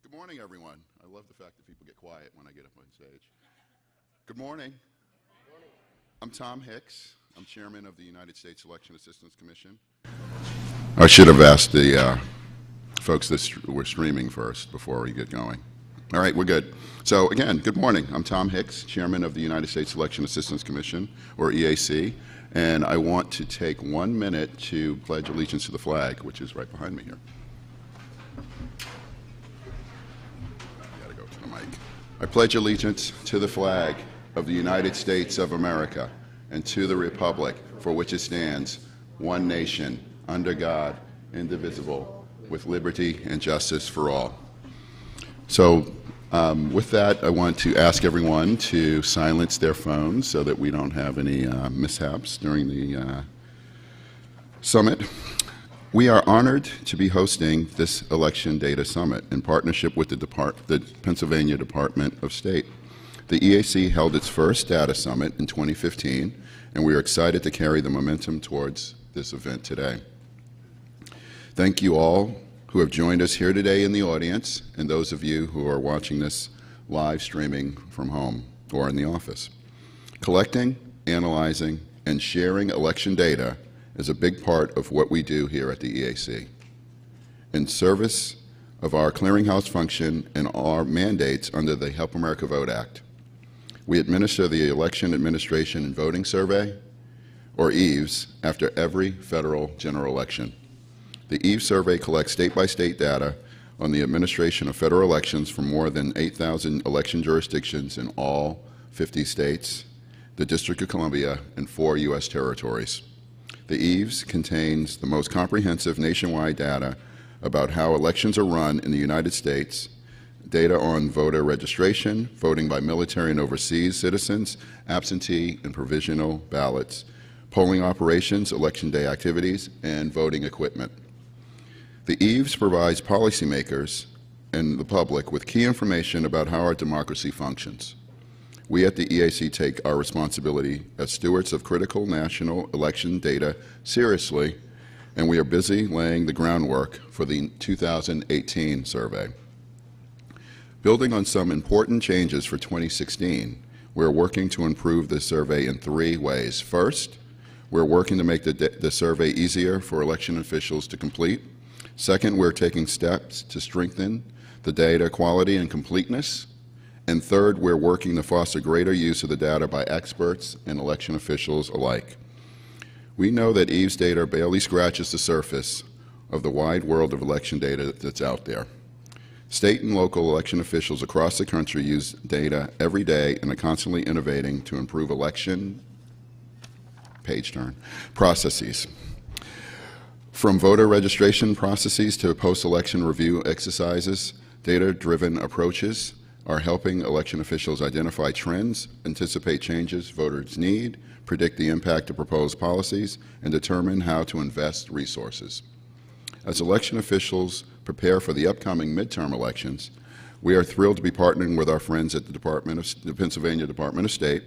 Good morning, everyone. I love the fact that people get quiet when I get up on stage. Good morning. I'm Tom Hicks. I'm chairman of the United States Election Assistance Commission. I should have asked the folks that were streaming first before we get going. All right, we're good. So again, good morning. I'm Tom Hicks, chairman of the United States Election Assistance Commission, or EAC, and I want to take 1 minute to pledge allegiance to the flag, which is right behind me here. I pledge allegiance to the flag of the United States of America and to the republic for which it stands, one nation, under God, indivisible, with liberty and justice for all. So with that, I want to ask everyone to silence their phones so that we don't have any mishaps during the summit. We are honored to be hosting this Election Data Summit in partnership with the Pennsylvania Department of State. The EAC held its first data summit in 2015, and we are excited to carry the momentum towards this event today. Thank you all who have joined us here today in the audience, and those of you who are watching this live streaming from home or in the office. Collecting, analyzing, and sharing election data is a big part of what we do here at the EAC. In service of our clearinghouse function and our mandates under the Help America Vote Act, we administer the Election Administration and Voting Survey, or EVES, after every federal general election. The EVES survey collects state-by-state data on the administration of federal elections from more than 8,000 election jurisdictions in all 50 states, the District of Columbia, and 4 U.S. territories. The EVES contains the most comprehensive nationwide data about how elections are run in the United States, data on voter registration, voting by military and overseas citizens, absentee and provisional ballots, polling operations, election day activities, and voting equipment. The EVES provides policymakers and the public with key information about how our democracy functions. We at the EAC take our responsibility as stewards of critical national election data seriously, and we are busy laying the groundwork for the 2018 survey. Building on some important changes for 2016, we're working to improve the survey in 3 ways. First, we're working to make the survey easier for election officials to complete. Second, we're taking steps to strengthen the data quality and completeness. And third, we're working to foster greater use of the data by experts and election officials alike. We know that EVES data barely scratches the surface of the wide world of election data that's out there. State and local election officials across the country use data every day and are constantly innovating to improve election processes. From voter registration processes to post-election review exercises, data-driven approaches are helping election officials identify trends, anticipate changes voters need, predict the impact of proposed policies, and determine how to invest resources. As election officials prepare for the upcoming midterm elections, we are thrilled to be partnering with our friends at the Pennsylvania Department of State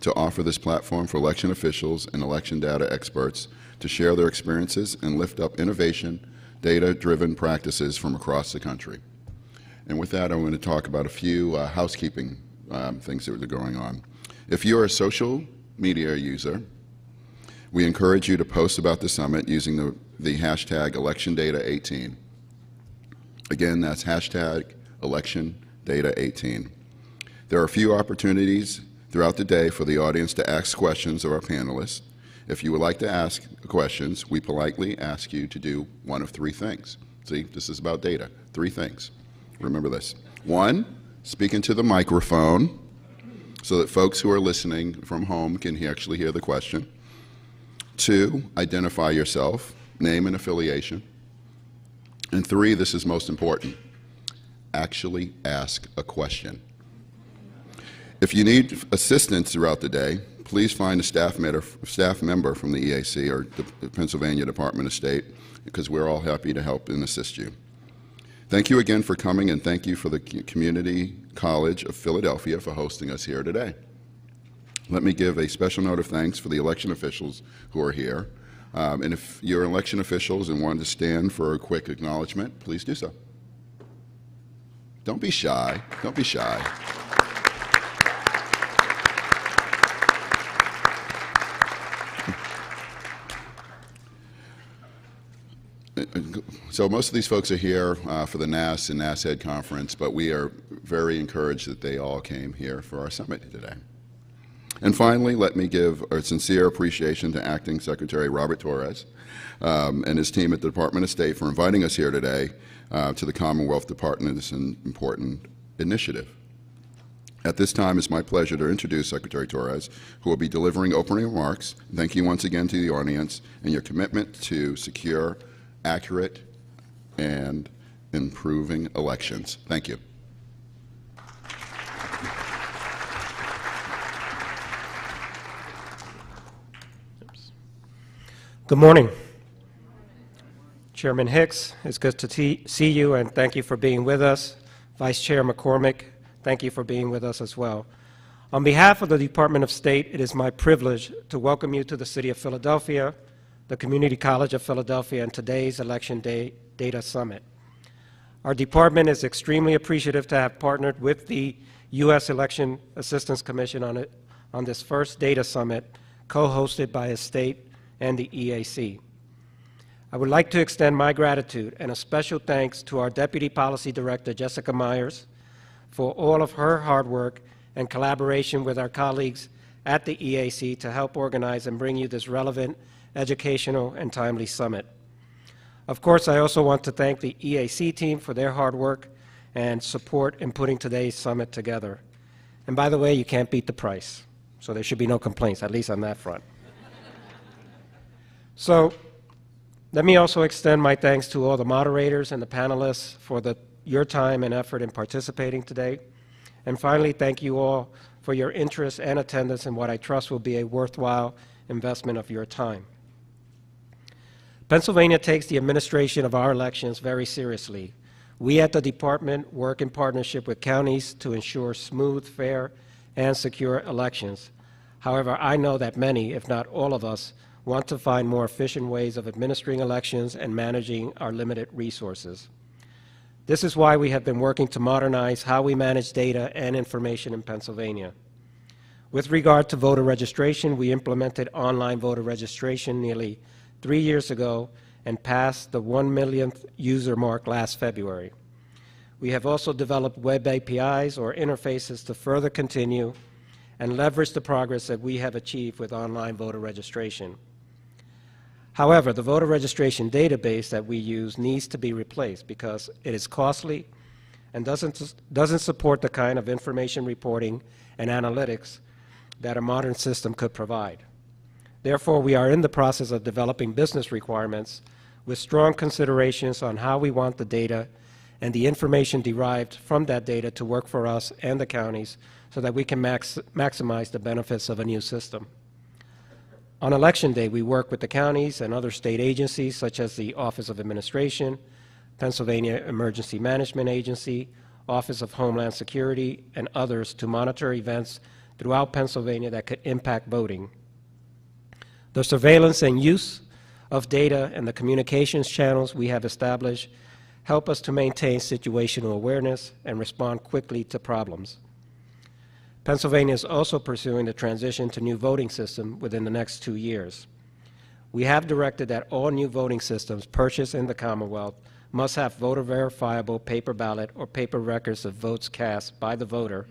to offer this platform for election officials and election data experts to share their experiences and lift up innovation, data-driven practices from across the country. And with that, I'm going to talk about a few housekeeping things that are going on. If you're a social media user, we encourage you to post about the summit using the hashtag ElectionData18. Again, that's hashtag ElectionData18. There are a few opportunities throughout the day for the audience to ask questions of our panelists. If you would like to ask questions, we politely ask you to do one of 3 things. See, this is about data. 3 things. Remember this. 1, speak into the microphone so that folks who are listening from home can actually hear the question. 2, identify yourself, name and affiliation. And 3, this is most important, actually ask a question. If you need assistance throughout the day, please find a staff member from the EAC or the Pennsylvania Department of State, because we're all happy to help and assist you. Thank you again for coming, and thank you for the Community College of Philadelphia for hosting us here today. Let me give a special note of thanks for the election officials who are here. And if you're election officials and want to stand for a quick acknowledgement, please do so. Don't be shy. Don't be shy. So most of these folks are here for the NAS and NASHead conference, but we are very encouraged that they all came here for our summit today. And finally, let me give a sincere appreciation to Acting Secretary Robert Torres and his team at the Department of State for inviting us here today to the Commonwealth Department of this important initiative. At this time, it's my pleasure to introduce Secretary Torres, who will be delivering opening remarks. Thank you once again to the audience and your commitment to secure, accurate, and improving elections. Thank you. Good morning. Chairman Hicks, it's good to see you, and thank you for being with us. Vice Chair McCormick, thank you for being with us as well. On behalf of the Department of State, it is my privilege to welcome you to the City of Philadelphia, the Community College of Philadelphia, and today's Election Day Data Summit. Our department is extremely appreciative to have partnered with the U.S. Election Assistance Commission on this first Data Summit, co-hosted by a state and the EAC. I would like to extend my gratitude and a special thanks to our Deputy Policy Director, Jessica Myers, for all of her hard work and collaboration with our colleagues at the EAC to help organize and bring you this relevant, educational, and timely summit. Of course, I also want to thank the EAC team for their hard work and support in putting today's summit together. And by the way, you can't beat the price, so there should be no complaints, at least on that front. So let me also extend my thanks to all the moderators and the panelists for your time and effort in participating today. And finally, thank you all for your interest and attendance in what I trust will be a worthwhile investment of your time. Pennsylvania takes the administration of our elections very seriously. We at the department work in partnership with counties to ensure smooth, fair, and secure elections. However, I know that many, if not all of us, want to find more efficient ways of administering elections and managing our limited resources. This is why we have been working to modernize how we manage data and information in Pennsylvania. With regard to voter registration, we implemented online voter registration nearly 3 years ago and passed the 1 millionth user mark last February. We have also developed web APIs or interfaces to further continue and leverage the progress that we have achieved with online voter registration. However, the voter registration database that we use needs to be replaced because it is costly and doesn't support the kind of information reporting and analytics that a modern system could provide. Therefore, we are in the process of developing business requirements with strong considerations on how we want the data and the information derived from that data to work for us and the counties so that we can maximize the benefits of a new system. On Election Day, we work with the counties and other state agencies such as the Office of Administration, Pennsylvania Emergency Management Agency, Office of Homeland Security, and others to monitor events throughout Pennsylvania that could impact voting. The surveillance and use of data and the communications channels we have established help us to maintain situational awareness and respond quickly to problems. Pennsylvania is also pursuing the transition to new voting system within the next 2 years. We have directed that all new voting systems purchased in the Commonwealth must have voter-verifiable paper ballot or paper records of votes cast by the voter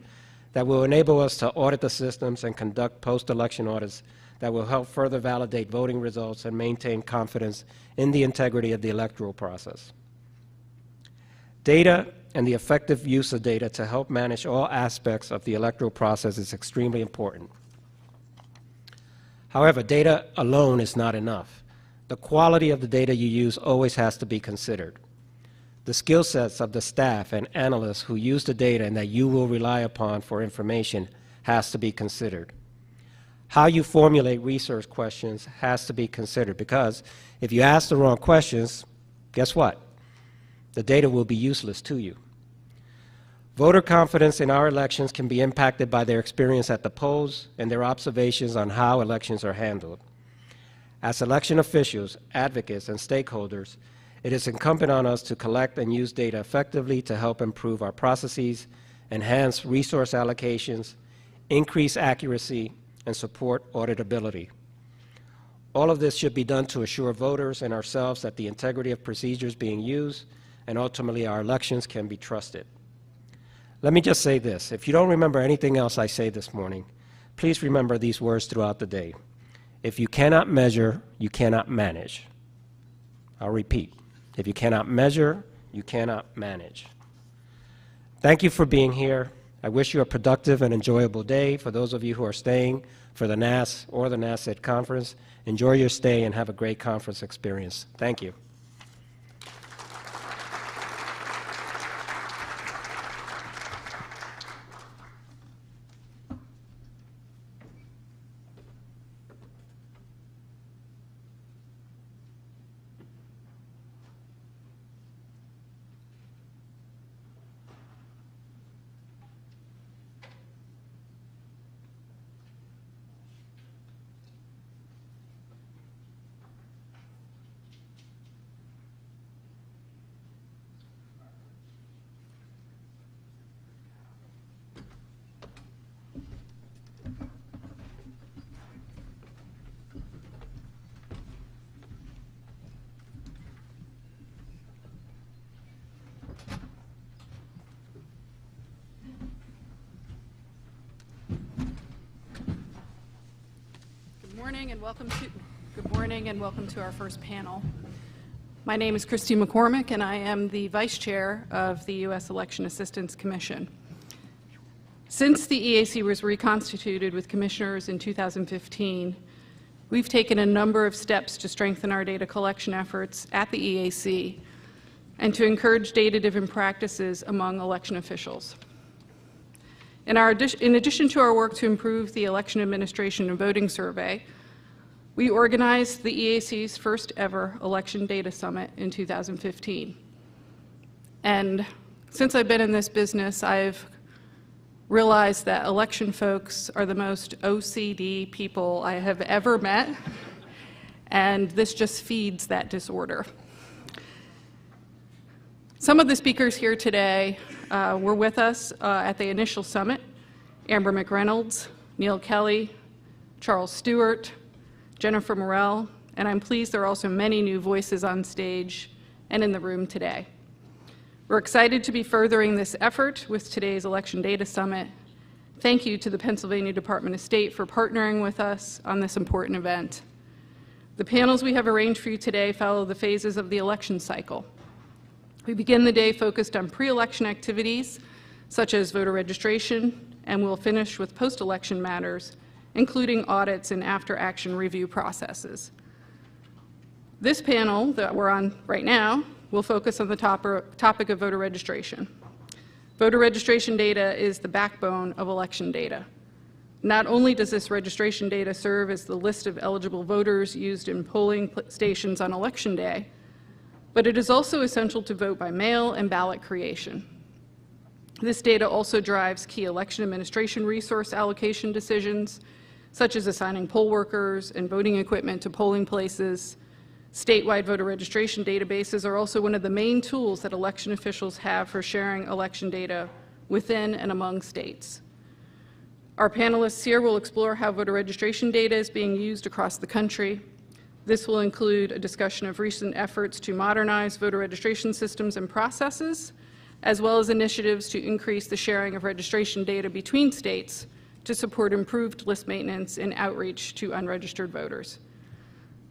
that will enable us to audit the systems and conduct post-election audits that will help further validate voting results and maintain confidence in the integrity of the electoral process. Data and the effective use of data to help manage all aspects of the electoral process is extremely important. However, data alone is not enough. The quality of the data you use always has to be considered. The skill sets of the staff and analysts who use the data and that you will rely upon for information has to be considered. How you formulate research questions has to be considered because if you ask the wrong questions, guess what? The data will be useless to you. Voter confidence in our elections can be impacted by their experience at the polls and their observations on how elections are handled. As election officials, advocates, and stakeholders, It is incumbent on us to collect and use data effectively to help improve our processes, enhance resource allocations, increase accuracy, and support auditability. All of this should be done to assure voters and ourselves that the integrity of procedures being used and ultimately our elections can be trusted. Let me just say this. If you don't remember anything else I say this morning, please remember these words throughout the day. If you cannot measure, you cannot manage. I'll repeat. If you cannot measure, you cannot manage. Thank you for being here. I wish you a productive and enjoyable day. For those of you who are staying for the NAS or the NASED conference, enjoy your stay and have a great conference experience. Thank you. Good morning and welcome to our first panel. My name is Christy McCormick and I am the Vice Chair of the U.S. Election Assistance Commission. Since the EAC was reconstituted with commissioners in 2015, we've taken a number of steps to strengthen our data collection efforts at the EAC and to encourage data-driven practices among election officials. In addition to our work to improve the election administration and voting survey, we organized the EAC's first ever Election Data Summit in 2015. And since I've been in this business, I've realized that election folks are the most OCD people I have ever met, and this just feeds that disorder. Some of the speakers here today were with us at the initial summit: Amber McReynolds, Neil Kelly, Charles Stewart, Jennifer Morell, and I'm pleased there are also many new voices on stage and in the room today. We're excited to be furthering this effort with today's Election Data Summit. Thank you to the Pennsylvania Department of State for partnering with us on this important event. The panels we have arranged for you today follow the phases of the election cycle. We begin the day focused on pre-election activities, such as voter registration, and we'll finish with post-election matters, including audits and after-action review processes. This panel that we're on right now will focus on the topic of voter registration. Voter registration data is the backbone of election data. Not only does this registration data serve as the list of eligible voters used in polling stations on election day, but it is also essential to vote by mail and ballot creation. This data also drives key election administration resource allocation decisions, such as assigning poll workers and voting equipment to polling places. Statewide voter registration databases are also one of the main tools that election officials have for sharing election data within and among states. Our panelists here will explore how voter registration data is being used across the country. This will include a discussion of recent efforts to modernize voter registration systems and processes, as well as initiatives to increase the sharing of registration data between states to support improved list maintenance and outreach to unregistered voters.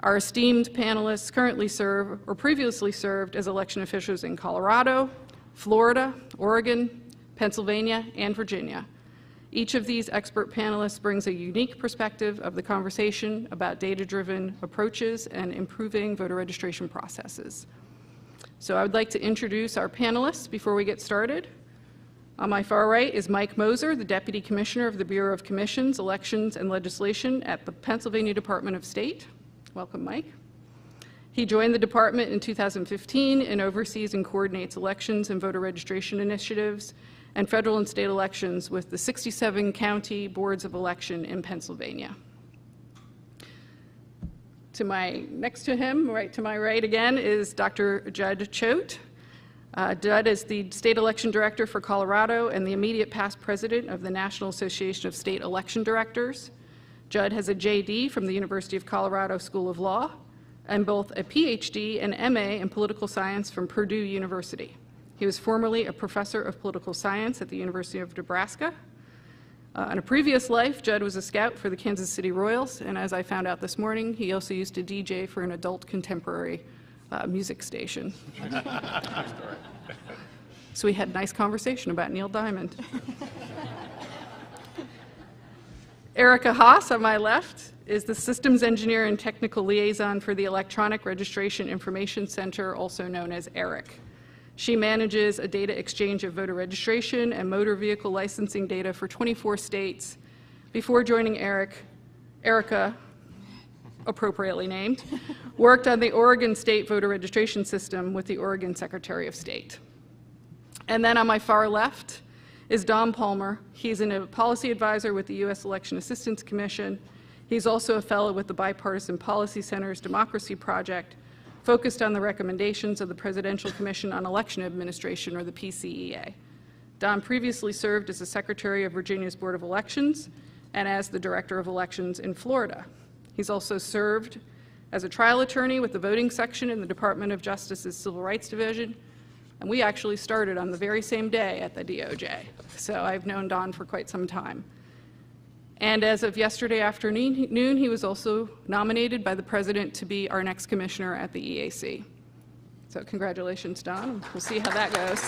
Our esteemed panelists currently serve or previously served as election officials in Colorado, Florida, Oregon, Pennsylvania, and Virginia. Each of these expert panelists brings a unique perspective of the conversation about data-driven approaches and improving voter registration processes. So I would like to introduce our panelists before we get started. On my far right is Mike Moser, the Deputy Commissioner of the Bureau of Commissions, Elections, and Legislation at the Pennsylvania Department of State. Welcome, Mike. He joined the department in 2015 and oversees and coordinates elections and voter registration initiatives and federal and state elections with the 67 county boards of election in Pennsylvania. Next to him, right to my right again, is Dr. Judd Choate. Judd is the State Election Director for Colorado and the immediate past president of the National Association of State Election Directors. Judd has a JD from the University of Colorado School of Law and both a PhD and MA in political science from Purdue University. He was formerly a professor of political science at the University of Nebraska. In a previous life, Judd was a scout for the Kansas City Royals, and as I found out this morning, he also used to DJ for an adult contemporary music station. So we had a nice conversation about Neil Diamond. Ericka Haas, on my left, is the Systems Engineer and Technical Liaison for the Electronic Registration Information Center, also known as ERIC. She manages a data exchange of voter registration and motor vehicle licensing data for 24 states. Before joining Ericka, appropriately named, worked on the Oregon State voter registration system with the Oregon Secretary of State. And then on my far left is Don Palmer. He's a policy advisor with the U.S. Election Assistance Commission. He's also a fellow with the Bipartisan Policy Center's Democracy Project, focused on the recommendations of the Presidential Commission on Election Administration, or the PCEA. Don previously served as the Secretary of Virginia's Board of Elections and as the Director of Elections in Florida. He's also served as a trial attorney with the voting section in the Department of Justice's Civil Rights Division, and we actually started on the very same day at the DOJ. So I've known Don for quite some time. And as of yesterday afternoon, he was also nominated by the President to be our next commissioner at the EAC. So congratulations, Don. We'll see how that goes.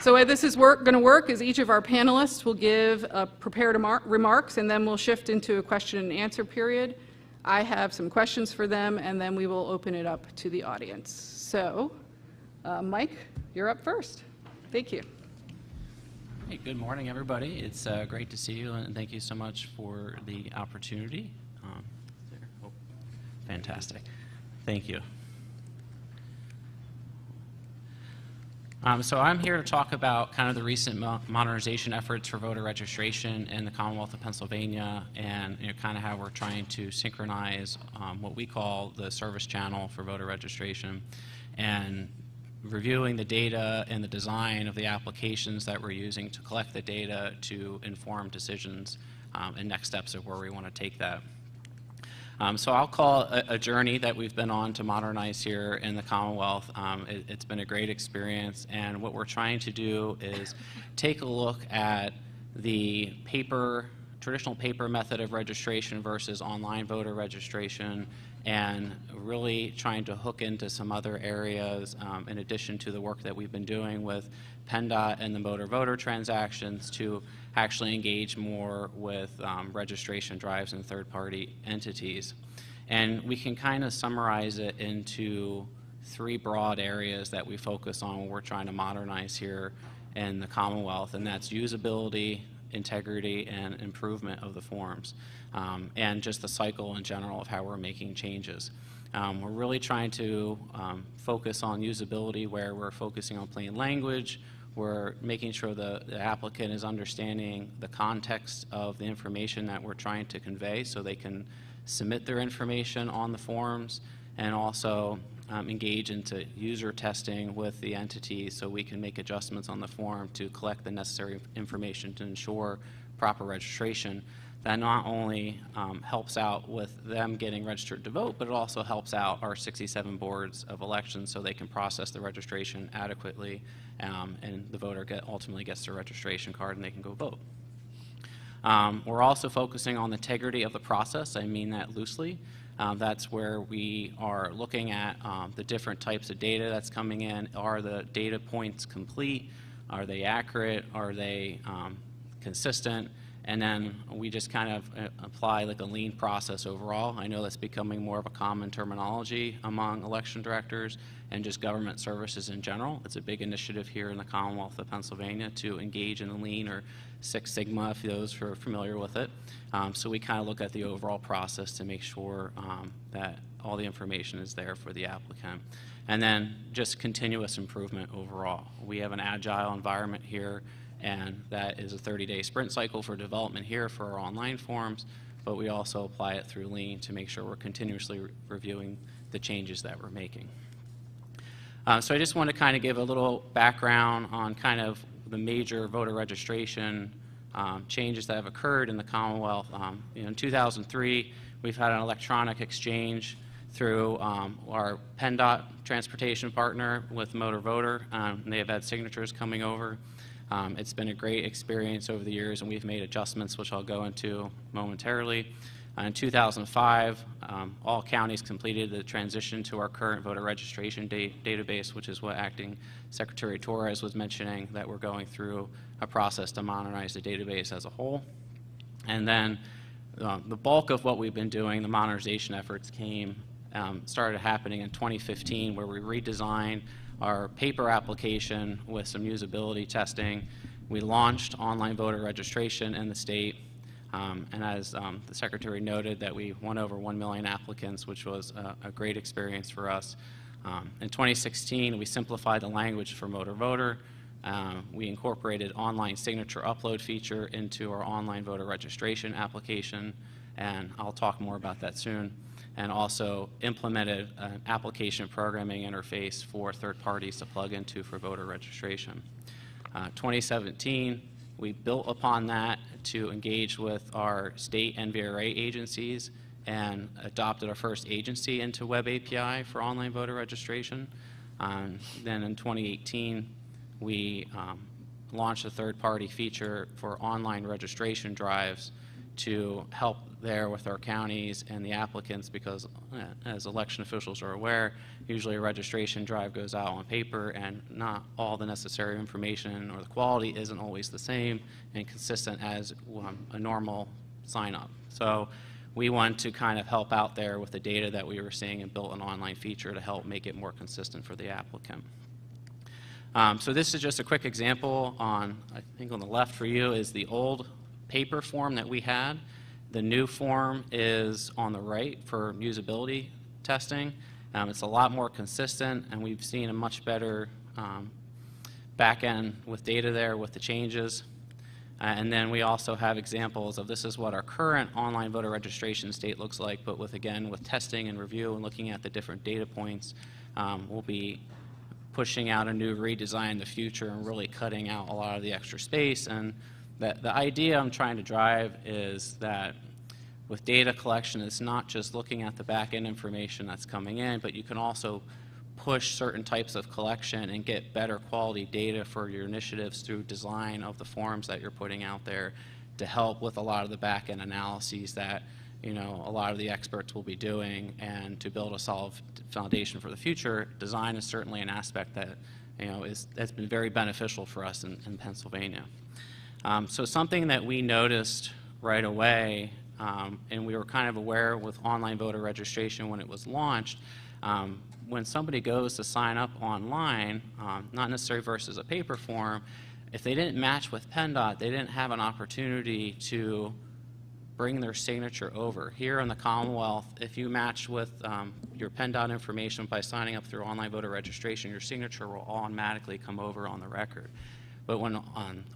So the way this is going to work is each of our panelists will give prepared remarks, and then we'll shift into a question and answer period. I have some questions for them, and then we will open it up to the audience. So, Mike, you're up first. Thank you. Hey, good morning, everybody. It's great to see you, and thank you so much for the opportunity. Fantastic. Thank you. So I'm here to talk about kind of the recent modernization efforts for voter registration in the Commonwealth of Pennsylvania, and kind of how we're trying to synchronize what we call the service channel for voter registration, and reviewing the data and the design of the applications that we're using to collect the data to inform decisions and next steps of where we want to take that. So I'll call it a journey that we've been on to modernize here in the Commonwealth. It's been a great experience, and what we're trying to do is take a look at the traditional paper method of registration versus online voter registration, and really trying to hook into some other areas in addition to the work that we've been doing with PennDOT and the motor voter transactions to actually engage more with registration drives and third-party entities. And we can kind of summarize it into three broad areas that we focus on when we're trying to modernize here in the Commonwealth, and that's usability, integrity, and improvement of the forms, and just the cycle in general of how we're making changes. We're really trying to focus on usability, where we're focusing on plain language. We're making sure the applicant is understanding the context of the information that we're trying to convey so they can submit their information on the forms, and also engage into user testing with the entity so we can make adjustments on the form to collect the necessary information to ensure proper registration. That not only helps out with them getting registered to vote, but it also helps out our 67 boards of elections so they can process the registration adequately, and the voter ultimately gets their registration card and they can go vote. We're also focusing on the integrity of the process. I mean that loosely. That's where we are looking at the different types of data that's coming in. Are the data points complete? Are they accurate? Are they consistent? And then we just kind of apply like a lean process overall. I know that's becoming more of a common terminology among election directors and just government services in general. It's a big initiative here in the Commonwealth of Pennsylvania to engage in the lean, or Six Sigma, if those are familiar with it. So we kind of look at the overall process to make sure that all the information is there for the applicant. And then just continuous improvement overall. We have an agile environment here, and that is a 30-day sprint cycle for development here for our online forms, but we also apply it through Lean to make sure we're continuously reviewing the changes that we're making. So I just want to kind of give a little background on kind of the major voter registration changes that have occurred in the Commonwealth. In 2003, we've had an electronic exchange through our PennDOT transportation partner with Motor Voter, and they have had signatures coming over. It's been a great experience over the years, and we've made adjustments, which I'll go into momentarily. In 2005, all counties completed the transition to our current voter registration database, which is what Acting Secretary Torres was mentioning, that we're going through a process to modernize the database as a whole. And then the bulk of what we've been doing, the modernization efforts, started happening in 2015, where we redesigned our paper application with some usability testing. We launched online voter registration in the state, and as the Secretary noted, that we won over 1 million applicants, which was a great experience for us. In 2016, we simplified the language for Motor Voter. We incorporated online signature upload feature into our online voter registration application, and I'll talk more about that soon, and also implemented an application programming interface for third parties to plug into for voter registration. 2017, we built upon that to engage with our state and VRA agencies and adopted our first agency into Web API for online voter registration. Then in 2018, we launched a third-party feature for online registration drives to help there with our counties and the applicants, because as election officials are aware, usually a registration drive goes out on paper and not all the necessary information or the quality isn't always the same and consistent as a normal sign-up. So we want to kind of help out there with the data that we were seeing and built an online feature to help make it more consistent for the applicant. So this is just a quick example on, I think on the left for you is the old paper form that we had. The new form is on the right for usability testing. It's a lot more consistent, and we've seen a much better back end with data there with the changes. And then we also have examples of this is what our current online voter registration state looks like, but with, again, with testing and review and looking at the different data points, we'll be pushing out a new redesign in the future and really cutting out a lot of the extra space. And the idea I'm trying to drive is that with data collection, it's not just looking at the back-end information that's coming in, but you can also push certain types of collection and get better quality data for your initiatives through design of the forms that you're putting out there to help with a lot of the back-end analyses that a lot of the experts will be doing, and to build a solid foundation for the future. Design is certainly an aspect that that's been very beneficial for us in Pennsylvania. So something that we noticed right away, and we were kind of aware with online voter registration when it was launched, when somebody goes to sign up online, not necessarily versus a paper form, if they didn't match with PennDOT, they didn't have an opportunity to bring their signature over. Here in the Commonwealth, if you match with your PennDOT information by signing up through online voter registration, your signature will automatically come over on the record. But when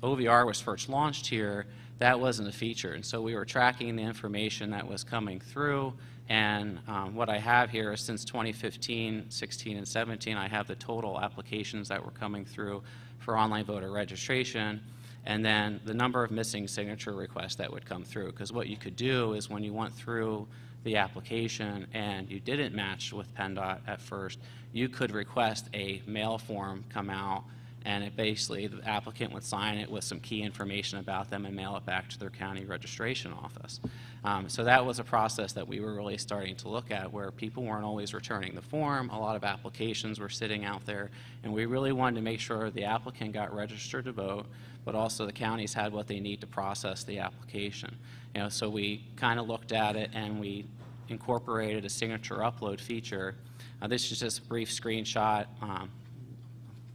OVR was first launched here, that wasn't a feature. And so we were tracking the information that was coming through. And what I have here is since 2015, 16, and 17, I have the total applications that were coming through for online voter registration, and then the number of missing signature requests that would come through. Because what you could do is when you went through the application and you didn't match with PennDOT at first, you could request a mail form come out, and it basically, the applicant would sign it with some key information about them and mail it back to their county registration office. So that was a process that we were really starting to look at, where people weren't always returning the form. A lot of applications were sitting out there, and we really wanted to make sure the applicant got registered to vote, but also the counties had what they need to process the application. So we kind of looked at it, and we incorporated a signature upload feature. This is just a brief screenshot.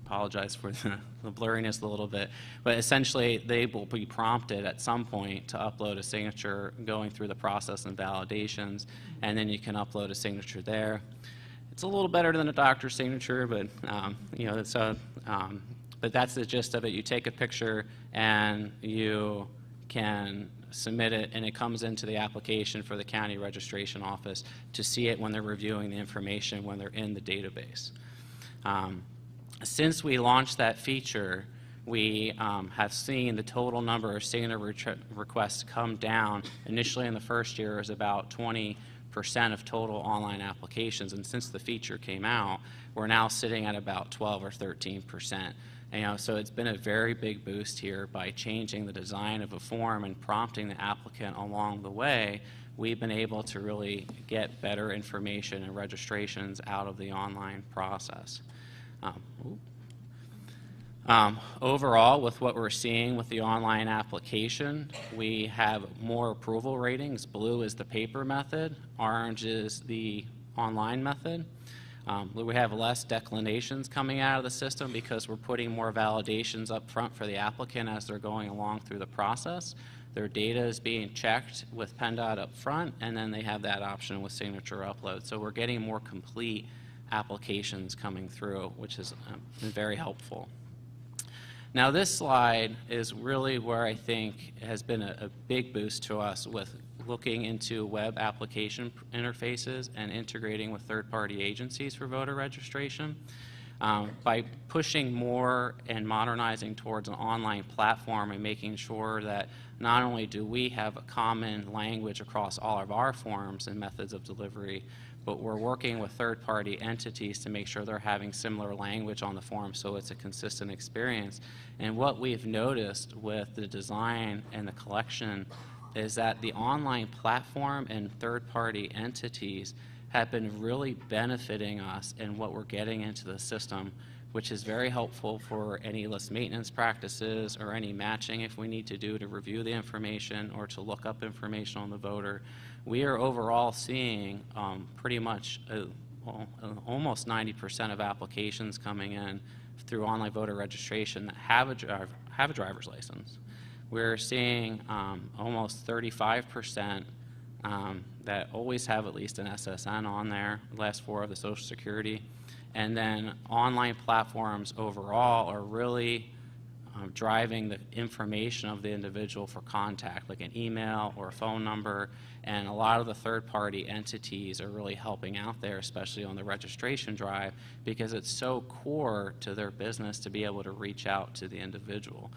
Apologize for the blurriness a little bit, but essentially they will be prompted at some point to upload a signature going through the process and validations, and then you can upload a signature there. It's a little better than a doctor's signature, but but that's the gist of it. You take a picture and you can submit it, and it comes into the application for the county registration office to see it when they're reviewing the information when they're in the database. Since we launched that feature, we have seen the total number of signature requests come down. Initially in the first year, it was about 20% of total online applications, and since the feature came out, we're now sitting at about 12 or 13%. And, so it's been a very big boost here by changing the design of a form and prompting the applicant along the way. We've been able to really get better information and registrations out of the online process. Overall, with what we're seeing with the online application, we have more approval ratings. Blue is the paper method, orange is the online method. We have less declinations coming out of the system because we're putting more validations up front for the applicant as they're going along through the process. Their data is being checked with PennDOT up front, and then they have that option with signature upload. So we're getting more complete applications coming through, which has been very helpful. Now this slide is really where I think has been a big boost to us with looking into web application interfaces and integrating with third-party agencies for voter registration. By pushing more and modernizing towards an online platform and making sure that not only do we have a common language across all of our forms and methods of delivery, but we're working with third-party entities to make sure they're having similar language on the form so it's a consistent experience. And what we've noticed with the design and the collection is that the online platform and third-party entities have been really benefiting us in what we're getting into the system, which is very helpful for any list maintenance practices or any matching if we need to do to review the information or to look up information on the voter. We are overall seeing pretty much almost 90% of applications coming in through online voter registration that have a driver's license. We're seeing almost 35% that always have at least an SSN on there, the last four of the Social Security. And then online platforms overall are really driving the information of the individual for contact, like an email or a phone number. And a lot of the third-party entities are really helping out there, especially on the registration drive, because it's so core to their business to be able to reach out to the individual.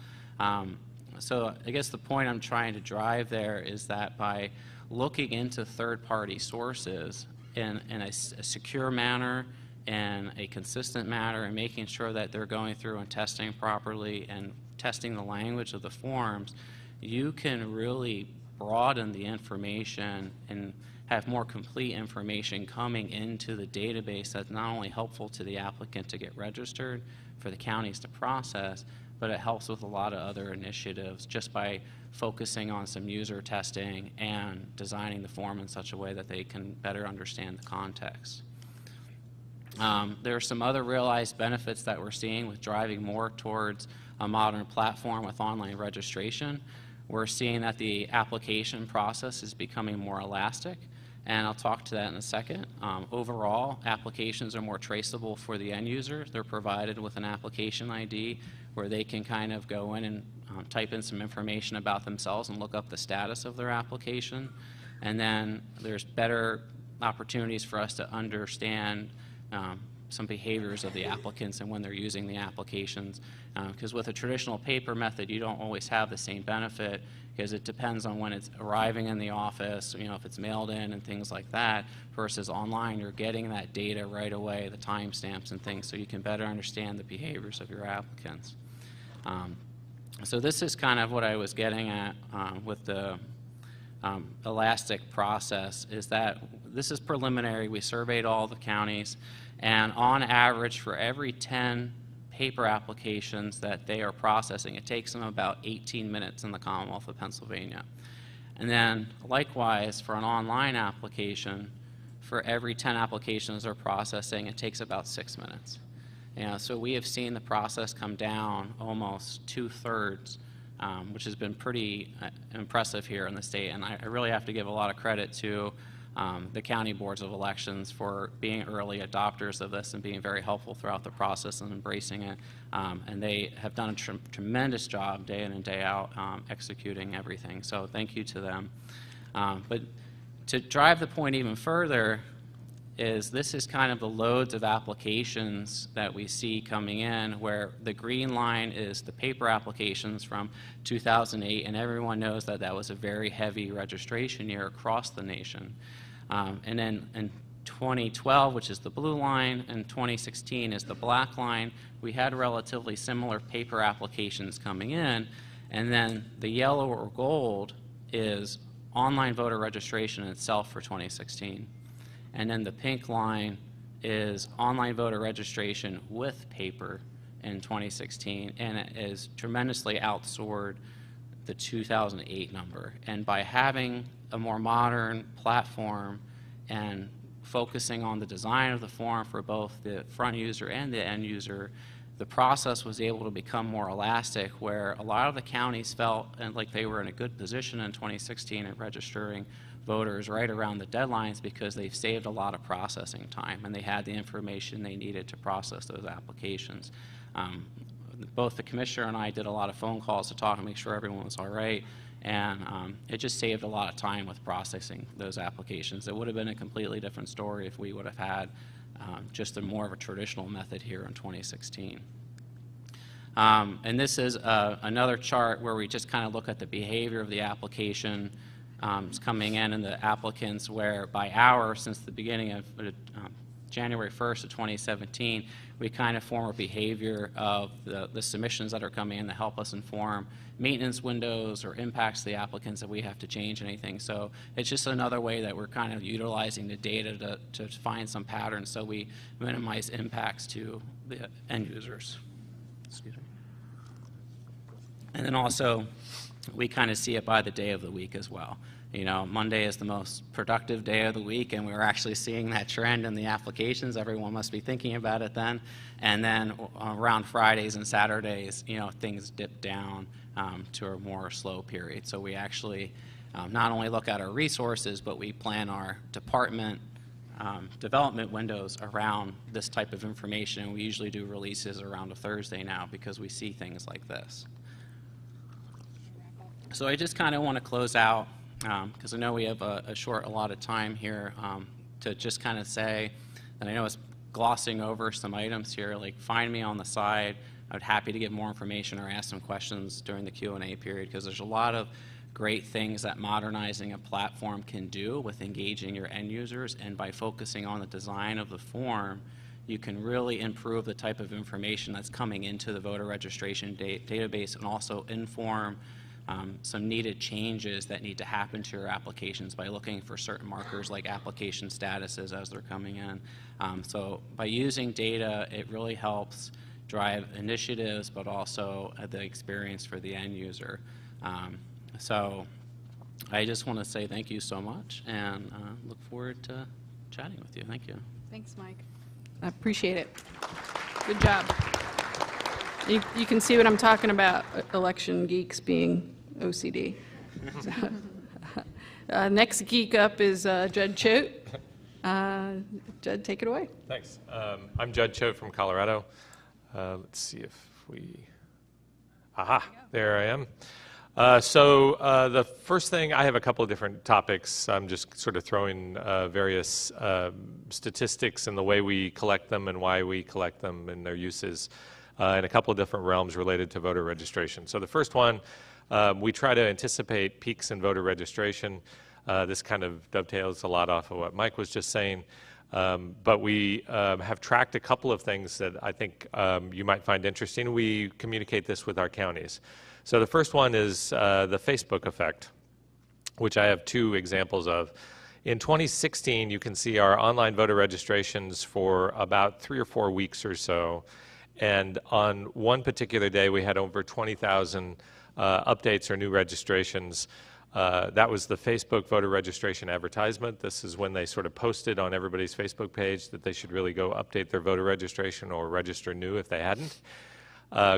So I guess the point I'm trying to drive there is that by looking into third-party sources in a secure manner and a consistent manner and making sure that they're going through and testing properly and testing the language of the forms, you can really broaden the information and have more complete information coming into the database that's not only helpful to the applicant to get registered, for the counties to process, but it helps with a lot of other initiatives just by focusing on some user testing and designing the form in such a way that they can better understand the context. There are some other realized benefits that we're seeing with driving more towards a modern platform with online registration. We're seeing that the application process is becoming more elastic, and I'll talk to that in a second. Overall, applications are more traceable for the end user. They're provided with an application ID where they can kind of go in and type in some information about themselves and look up the status of their application. And then there's better opportunities for us to understand some behaviors of the applicants and when they're using the applications. Because with a traditional paper method, you don't always have the same benefit because it depends on when it's arriving in the office, you know, if it's mailed in and things like that, versus online, you're getting that data right away, the timestamps and things, so you can better understand the behaviors of your applicants. So this is kind of what I was getting at with the elastic process, is that this is preliminary. We surveyed all the counties, and on average, for every 10 paper applications that they are processing, it takes them about 18 minutes in the Commonwealth of Pennsylvania. And then likewise, for an online application, for every 10 applications they're processing, it takes about 6 minutes. You know, so we have seen the process come down almost 2/3, which has been pretty impressive here in the state. And I really have to give a lot of credit to the county boards of elections for being early adopters of this and being very helpful throughout the process and embracing it. And they have done a tremendous job day in and day out executing everything. So thank you to them. But to drive the point even further, this is kind of the loads of applications that we see coming in, where the green line is the paper applications from 2008, and everyone knows that that was a very heavy registration year across the nation. And then in 2012, which is the blue line, and 2016 is the black line, we had relatively similar paper applications coming in, and then the yellow or gold is online voter registration itself for 2016. And then the pink line is online voter registration with paper in 2016, and it is tremendously outsoared the 2008 number. And by having a more modern platform and focusing on the design of the form for both the front user and the end user, the process was able to become more elastic, where a lot of the counties felt like they were in a good position in 2016 at registering voters right around the deadlines because they've saved a lot of processing time and they had the information they needed to process those applications. Both the commissioner and I did a lot of phone calls to talk and make sure everyone was all right, and it just saved a lot of time with processing those applications. It would have been a completely different story if we would have had just more of a traditional method here in 2016. And this is another chart where we just kind of look at the behavior of the application coming in and the applicants, where by hour since the beginning of January 1st of 2017, we kind of form a behavior of the submissions that are coming in to help us inform maintenance windows or impacts to the applicants that we have to change anything. So it's just another way that we're kind of utilizing the data to find some patterns so we minimize impacts to the end users. Excuse me. And then also, we kind of see it by the day of the week as well. You know, Monday is the most productive day of the week, and we're actually seeing that trend in the applications. Everyone must be thinking about it then. And then around Fridays and Saturdays, you know, things dip down to a more slow period. So we actually not only look at our resources, but we plan our department development windows around this type of information. And we usually do releases around a Thursday now because we see things like this. So I just kind of want to close out, because I know we have a short allotted time here, to just kind of say that I know it's glossing over some items here, like find me on the side. I'd happy to give more information or ask some questions during the Q&A period, because there's a lot of great things that modernizing a platform can do with engaging your end users, and by focusing on the design of the form, you can really improve the type of information that's coming into the voter registration database, and also inform some needed changes that need to happen to your applications by looking for certain markers like application statuses as they're coming in. So by using data, it really helps drive initiatives, but also the experience for the end user. So I just want to say thank you so much, and look forward to chatting with you. Thank you. Thanks, Mike. I appreciate it. Good job. You can see what I'm talking about, election geeks being OCD. Next geek up is Judd Choate. Judd, take it away. Thanks. I'm Judd Choate from Colorado. Let's see if we... Aha, there I am. So the first thing, I have a couple of different topics. I'm just sort of throwing various statistics and the way we collect them and why we collect them and their uses in a couple of different realms related to voter registration. So the first one, we try to anticipate peaks in voter registration. This kind of dovetails a lot off of what Mike was just saying. But we have tracked a couple of things that I think you might find interesting. We communicate this with our counties. So the first one is the Facebook effect, which I have two examples of. In 2016, you can see our online voter registrations for about 3 or 4 weeks or so. And on one particular day, we had over 20,000 updates or new registrations. That was the Facebook voter registration advertisement. This is when they sort of posted on everybody's Facebook page that they should really go update their voter registration or register new if they hadn't.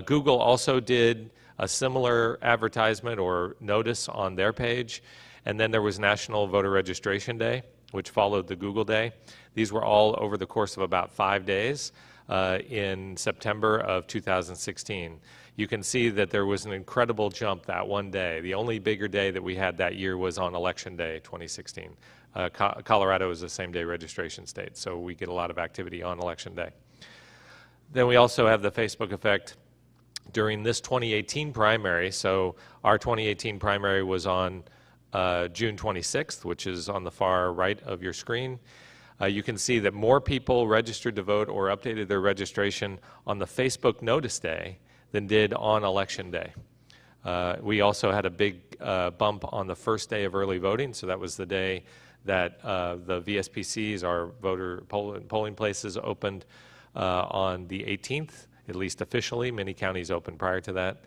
Google also did a similar advertisement or notice on their page. And then there was National Voter Registration Day, which followed the Google Day. These were all over the course of about 5 days in September of 2016. You can see that there was an incredible jump that one day. The only bigger day that we had that year was on Election Day 2016. Colorado is a same-day registration state, so we get a lot of activity on Election Day. Then we also have the Facebook effect during this 2018 primary. So our 2018 primary was on June 26th, which is on the far right of your screen. You can see that more people registered to vote or updated their registration on the Facebook Notice Day than did on Election Day. We also had a big bump on the first day of early voting, so that was the day that the VSPCs, our voter polling places, opened on the 18th, at least officially. Many counties opened prior to that.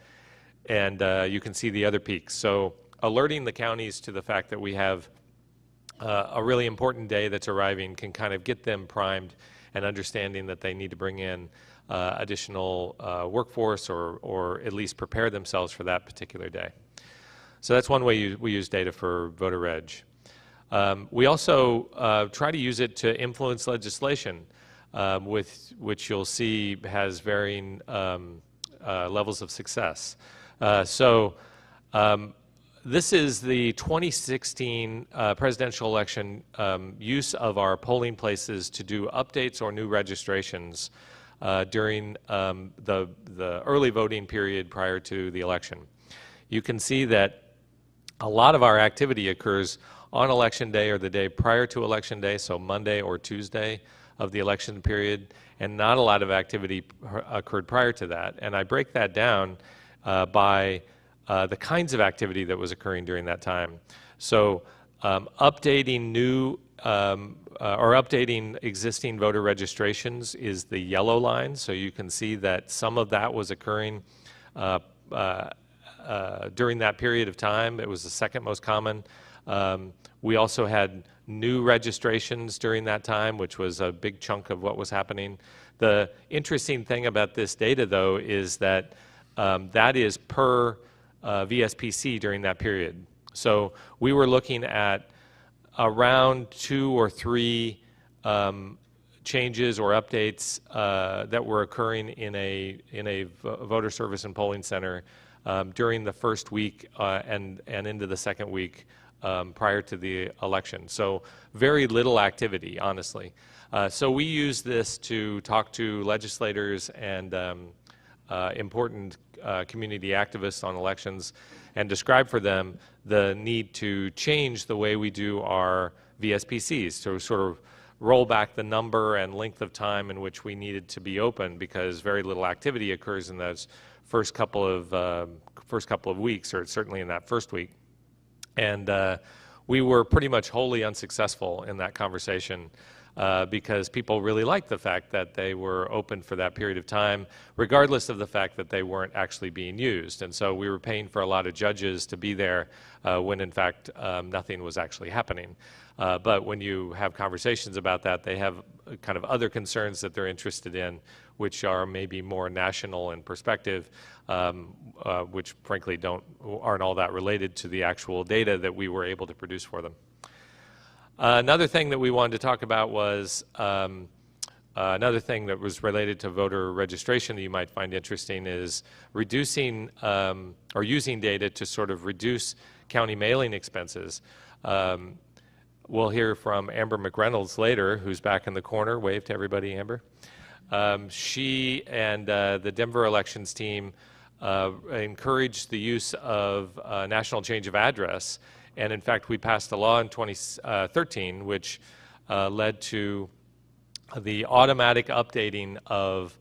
And you can see the other peaks. So alerting the counties to the fact that we have a really important day that's arriving can kind of get them primed and understanding that they need to bring in additional workforce or at least prepare themselves for that particular day. So that's one way we use data for voter reg. We also try to use it to influence legislation, which you'll see has varying levels of success. This is the 2016 presidential election use of our polling places to do updates or new registrations during the early voting period prior to the election. You can see that a lot of our activity occurs on Election Day or the day prior to Election Day, so Monday or Tuesday of the election period, and not a lot of activity occurred prior to that. And I break that down by the kinds of activity that was occurring during that time. So updating new or updating existing voter registrations is the yellow line. So you can see that some of that was occurring during that period of time. It was the second most common. We also had new registrations during that time, which was a big chunk of what was happening. The interesting thing about this data, though, is that that is per VSPC during that period. So we were looking at around 2 or 3 changes or updates that were occurring in a voter service and polling center during the first week and into the second week prior to the election. So very little activity, honestly. So we use this to talk to legislators and important community activists on elections and describe for them the need to change the way we do our VSPCs, to sort of roll back the number and length of time in which we needed to be open, because very little activity occurs in those first couple of weeks, or certainly in that first week. And we were pretty much wholly unsuccessful in that conversation because people really liked the fact that they were open for that period of time, regardless of the fact that they weren't actually being used. And so we were paying for a lot of judges to be there when, in fact, nothing was actually happening. But when you have conversations about that, they have kind of other concerns that they're interested in, which are maybe more national in perspective, which frankly aren't all that related to the actual data that we were able to produce for them. Another thing that we wanted to talk about was another thing that was related to voter registration that you might find interesting is reducing or using data to sort of reduce county mailing expenses. We'll hear from Amber McReynolds later, who's back in the corner. Wave to everybody, Amber. She and the Denver elections team encouraged the use of national change of address. And in fact, we passed a law in 2013, which led to the automatic updating of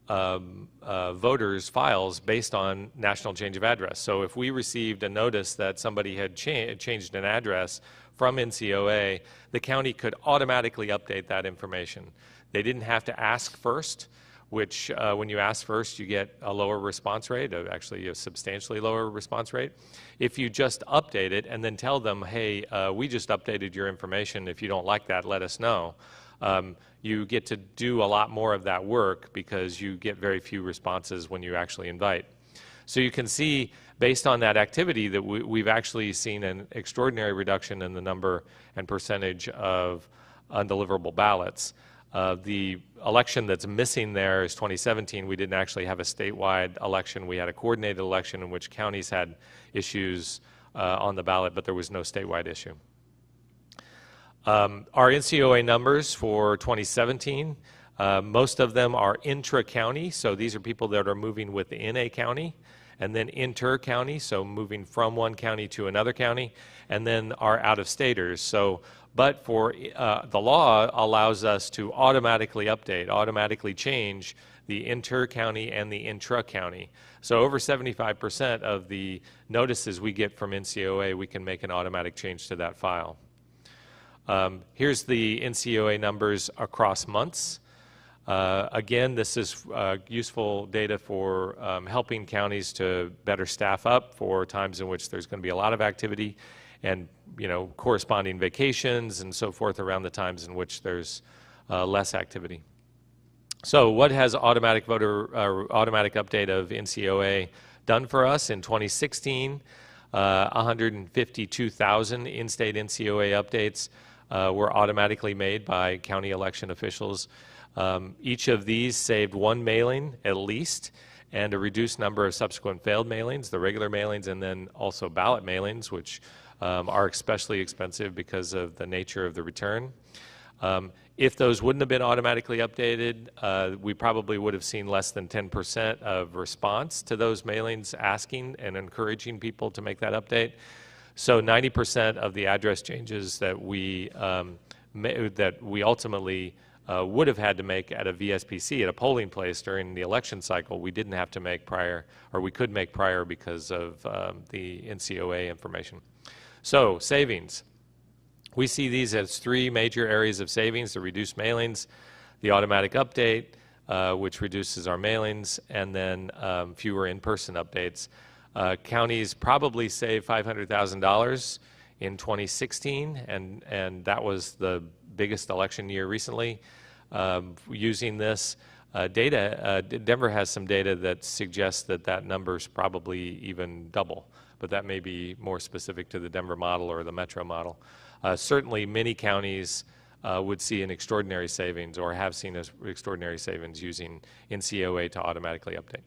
voters' files based on national change of address. So if we received a notice that somebody had changed an address from NCOA, the county could automatically update that information. They didn't have to ask first, which when you ask first, you get a lower response rate, actually a substantially lower response rate. If you just update it and then tell them, hey, we just updated your information. If you don't like that, let us know. You get to do a lot more of that work because you get very few responses when you actually invite. So you can see, based on that activity, that we've actually seen an extraordinary reduction in the number and percentage of undeliverable ballots. The election that's missing there is 2017. We didn't actually have a statewide election. We had a coordinated election in which counties had issues on the ballot, but there was no statewide issue. Our NCOA numbers for 2017, most of them are intra-county, so these are people that are moving within a county, and then inter-county, so moving from one county to another county, and then our out-of-staters. So, but for the law allows us to automatically update, automatically change the inter-county and the intra-county. So over 75% of the notices we get from NCOA, we can make an automatic change to that file. Here's the NCOA numbers across months. Again, this is useful data for helping counties to better staff up for times in which there's going to be a lot of activity and, you know, corresponding vacations and so forth around the times in which there's less activity. So what has automatic update of NCOA done for us? In 2016, 152,000 in-state NCOA updates were automatically made by county election officials. Each of these saved one mailing at least, and a reduced number of subsequent failed mailings, the regular mailings, and then also ballot mailings, which are especially expensive because of the nature of the return. If those wouldn't have been automatically updated, we probably would have seen less than 10% of response to those mailings asking and encouraging people to make that update. So 90% of the address changes that we ultimately would have had to make at a VSPC, at a polling place during the election cycle, we didn't have to make prior, or we could make prior because of the NCOA information. So savings. We see these as three major areas of savings: the reduced mailings, the automatic update, which reduces our mailings, and then fewer in-person updates. Counties probably saved $500,000 in 2016, and that was the biggest election year recently. Using this data, Denver has some data that suggests that that number's probably even double, but that may be more specific to the Denver model or the Metro model. Certainly many counties would see an extraordinary savings, or have seen extraordinary savings using NCOA to automatically update.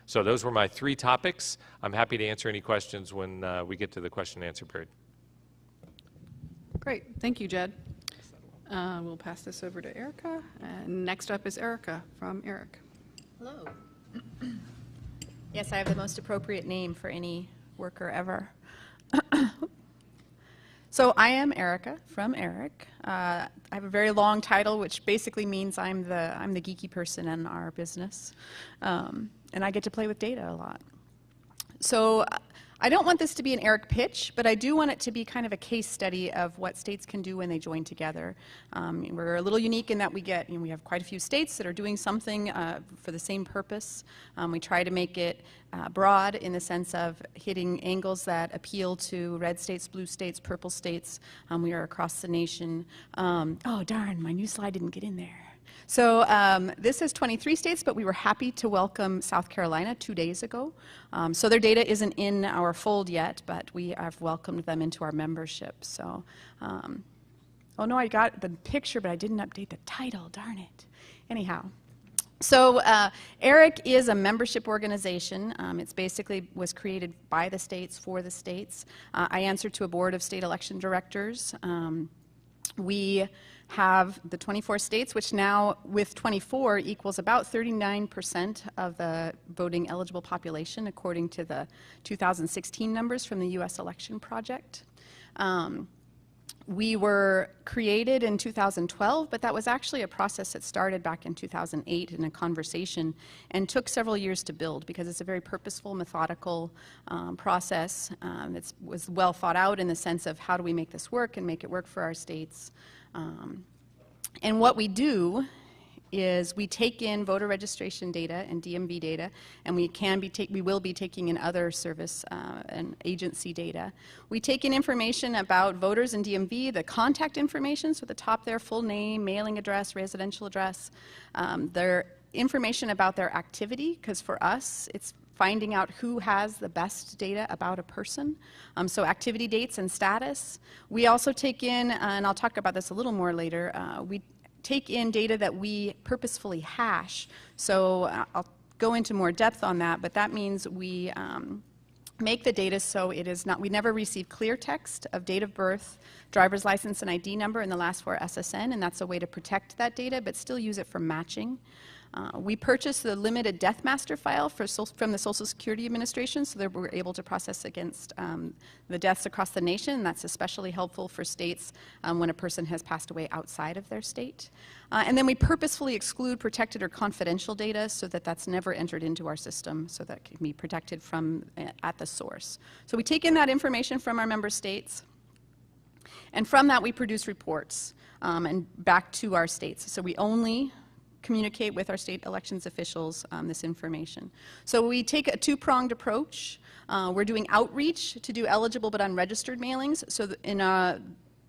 So those were my three topics. I'm happy to answer any questions when we get to the question and answer period. Great. Thank you, Jed. We'll pass this over to Ericka. And next up is Ericka from Eric. Hello. Yes, I have the most appropriate name for any worker ever. So I am Ericka from Eric. I have a very long title, which basically means I'm the geeky person in our business, and I get to play with data a lot. So I don't want this to be an Eric pitch, but I do want it to be kind of a case study of what states can do when they join together. We're a little unique in that we have quite a few states that are doing something for the same purpose. We try to make it broad in the sense of hitting angles that appeal to red states, blue states, purple states. We are across the nation. Oh, darn, my new slide didn't get in there. So this is 23 states, but we were happy to welcome South Carolina 2 days ago. So their data isn't in our fold yet, but we have welcomed them into our membership. So, oh no, I got the picture, but I didn't update the title, darn it. Anyhow. So ERIC is a membership organization. It's basically was created by the states for the states. I answer to a board of state election directors. We have the 24 states, which now with 24 equals about 39% of the voting eligible population according to the 2016 numbers from the U.S. Election Project. We were created in 2012, but that was actually a process that started back in 2008 in a conversation and took several years to build because it's a very purposeful, methodical process that was well thought out in the sense of how do we make this work and make it work for our states. And what we do is we take in voter registration data and DMV data, and we will be taking in other service and agency data. We take in information about voters in DMV, the contact information, so at the top there, full name, mailing address, residential address, their information about their activity, because for us, it's finding out who has the best data about a person, so activity dates and status. We also take in, and I'll talk about this a little more later, we take in data that we purposefully hash. So I'll go into more depth on that, but that means we make the data so it is not, we never receive clear text of date of birth, driver's license and ID number, and the last 4 SSN, and that's a way to protect that data, but still use it for matching. We purchased the limited death master file from the Social Security Administration so that we're able to process against the deaths across the nation. That's especially helpful for states when a person has passed away outside of their state. And then we purposefully exclude protected or confidential data so that that's never entered into our system, so that can be protected from at the source. So we take in that information from our member states, and from that we produce reports and back to our states. So we only communicate with our state elections officials this information. So we take a two-pronged approach. We're doing outreach to do eligible but unregistered mailings. So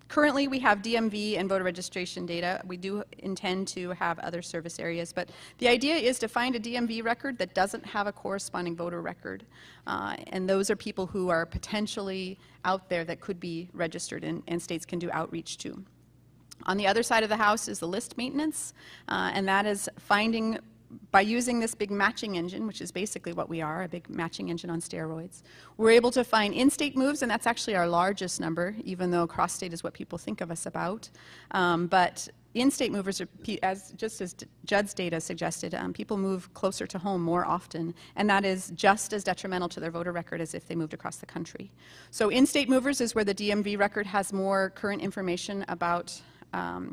currently we have DMV and voter registration data. We do intend to have other service areas, but the idea is to find a DMV record that doesn't have a corresponding voter record. And those are people who are potentially out there that could be registered, and states can do outreach to. On the other side of the house is the list maintenance, and that is finding, by using this big matching engine, which is basically what we are, a big matching engine on steroids, we're able to find in-state moves, and that's actually our largest number, even though cross-state is what people think of us about. But in-state movers, are, just as Judd's data suggested, people move closer to home more often, and that is just as detrimental to their voter record as if they moved across the country. So in-state movers is where the DMV record has more current information about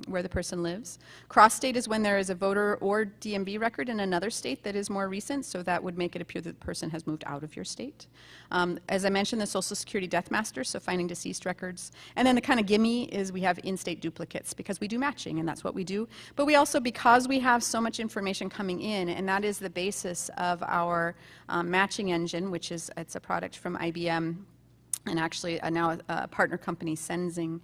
where the person lives. Cross-state is when there is a voter or DMV record in another state that is more recent, so that would make it appear that the person has moved out of your state. As I mentioned, the Social Security Death Master, so finding deceased records. And then the kind of gimme is we have in-state duplicates, because we do matching, and that's what we do. But we also, because we have so much information coming in, and that is the basis of our matching engine, which is, it's a product from IBM, and actually now a partner company, Sensing,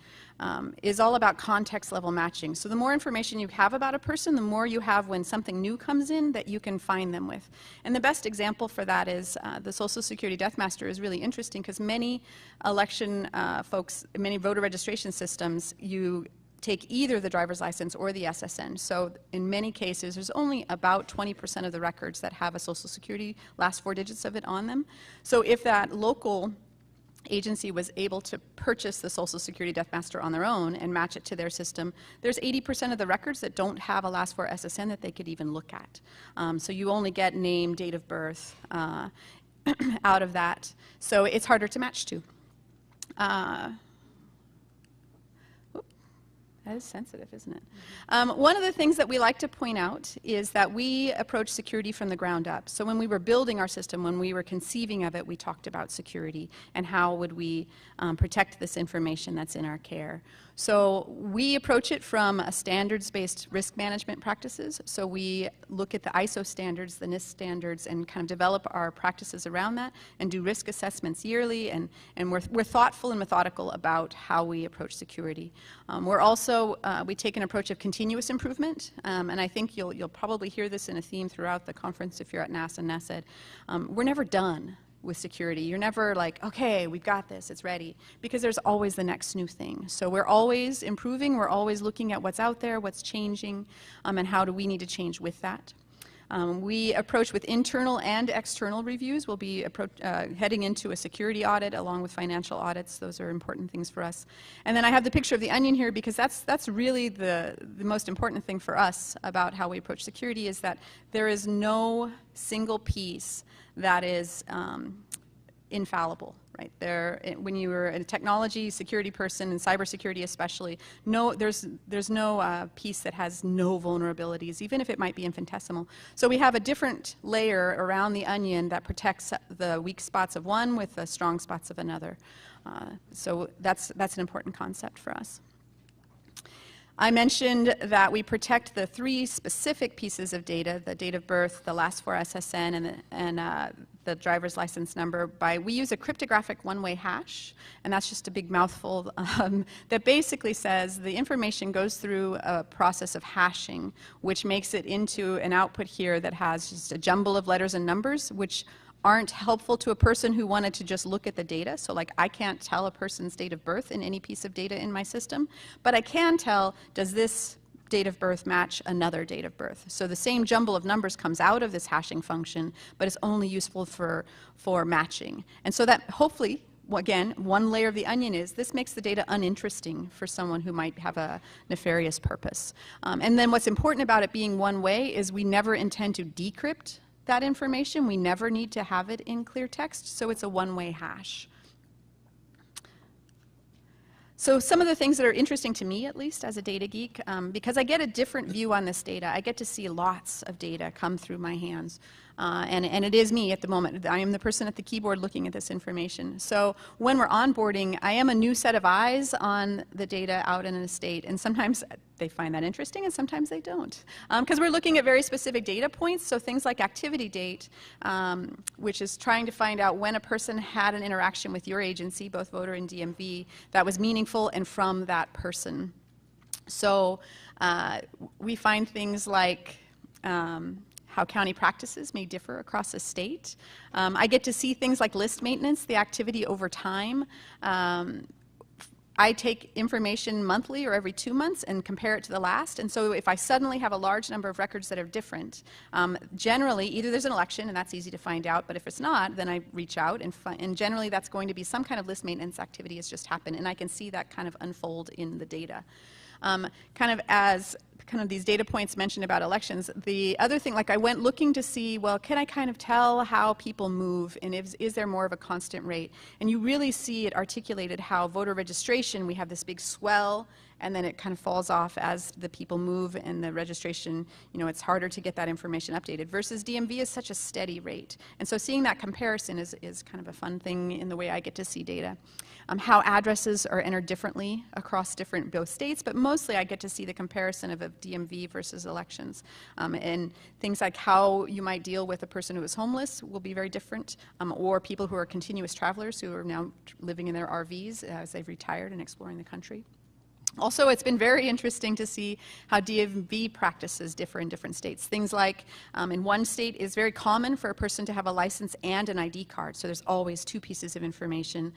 is all about context level matching. So the more information you have about a person, the more you have when something new comes in that you can find them with. And the best example for that is the Social Security Death Master is really interesting, because many election folks, many voter registration systems, you take either the driver's license or the SSN. So in many cases, there's only about 20% of the records that have a Social Security, last 4 digits of it on them. So if that local agency was able to purchase the Social Security Death Master on their own and match it to their system, there's 80% of the records that don't have a last 4 SSN that they could even look at. So you only get name, date of birth out of that. So it's harder to match to. That is sensitive, isn't it? One of the things that we like to point out is that we approach security from the ground up. So when we were building our system, when we were conceiving of it, we talked about security and how would we protect this information that's in our care. So we approach it from a standards-based risk management practices. So we look at the ISO standards, the NIST standards, and kind of develop our practices around that and do risk assessments yearly, and we're thoughtful and methodical about how we approach security. We're also, we take an approach of continuous improvement, and I think you'll probably hear this in a theme throughout the conference if you're at NAS and NASED. We're never done with security. You're never like, okay, we've got this, it's ready, because there's always the next new thing. So we're always improving, we're always looking at what's out there, what's changing, and how do we need to change with that. We approach with internal and external reviews. We'll be heading into a security audit along with financial audits. Those are important things for us. And then I have the picture of the onion here, because that's really the most important thing for us about how we approach security, is that there is no single piece that is infallible. Right there, when you were a technology security person, and cybersecurity especially, there's no piece that has no vulnerabilities, even if it might be infinitesimal. So we have a different layer around the onion that protects the weak spots of one with the strong spots of another. So that's an important concept for us. I mentioned that we protect the 3 specific pieces of data, the date of birth, the last 4 SSN, and the driver's license number, we use a cryptographic one-way hash, and that's just a big mouthful, that basically says the information goes through a process of hashing, which makes it into an output here that has just a jumble of letters and numbers, which aren't helpful to a person who wanted to just look at the data. So like I can't tell a person's date of birth in any piece of data in my system, but I can tell, does this date of birth match another date of birth? So the same jumble of numbers comes out of this hashing function, but it's only useful for matching. And so that hopefully, again, one layer of the onion is this makes the data uninteresting for someone who might have a nefarious purpose. And then what's important about it being one way is we never intend to decrypt that information. We never need to have it in clear text, so it's a one-way hash. So some of the things that are interesting to me, at least as a data geek, because I get a different view on this data. I get to see lots of data come through my hands. And it is me at the moment. I am the person at the keyboard looking at this information. So when we're onboarding, I am a new set of eyes on the data out in an estate. And sometimes they find that interesting, and sometimes they don't. Because we're looking at very specific data points. So things like activity date, which is trying to find out when a person had an interaction with your agency, both voter and DMV, that was meaningful and from that person. So we find things like how county practices may differ across a state. I get to see things like list maintenance, the activity over time. I take information monthly or every 2 months and compare it to the last. And so if I suddenly have a large number of records that are different, generally either there's an election, and that's easy to find out, but if it's not, then I reach out, and generally that's going to be some kind of list maintenance activity has just happened, and I can see that kind of unfold in the data. Kind of these data points mentioned about elections, the other thing, like I went looking to see, well, can I kind of tell how people move, and is there more of a constant rate? And you really see it articulated how voter registration, we have this big swell, and then it kind of falls off as the people move, and the registration, you know, it's harder to get that information updated, versus DMV is such a steady rate. And so seeing that comparison is kind of a fun thing in the way I get to see data. How addresses are entered differently across both states, but mostly I get to see the comparison of a DMV versus elections. And things like how you might deal with a person who is homeless will be very different, or people who are continuous travelers who are now living in their RVs as they've retired and exploring the country. Also, it's been very interesting to see how DMV practices differ in different states. Things like in one state it's very common for a person to have a license and an ID card, so there's always two pieces of information,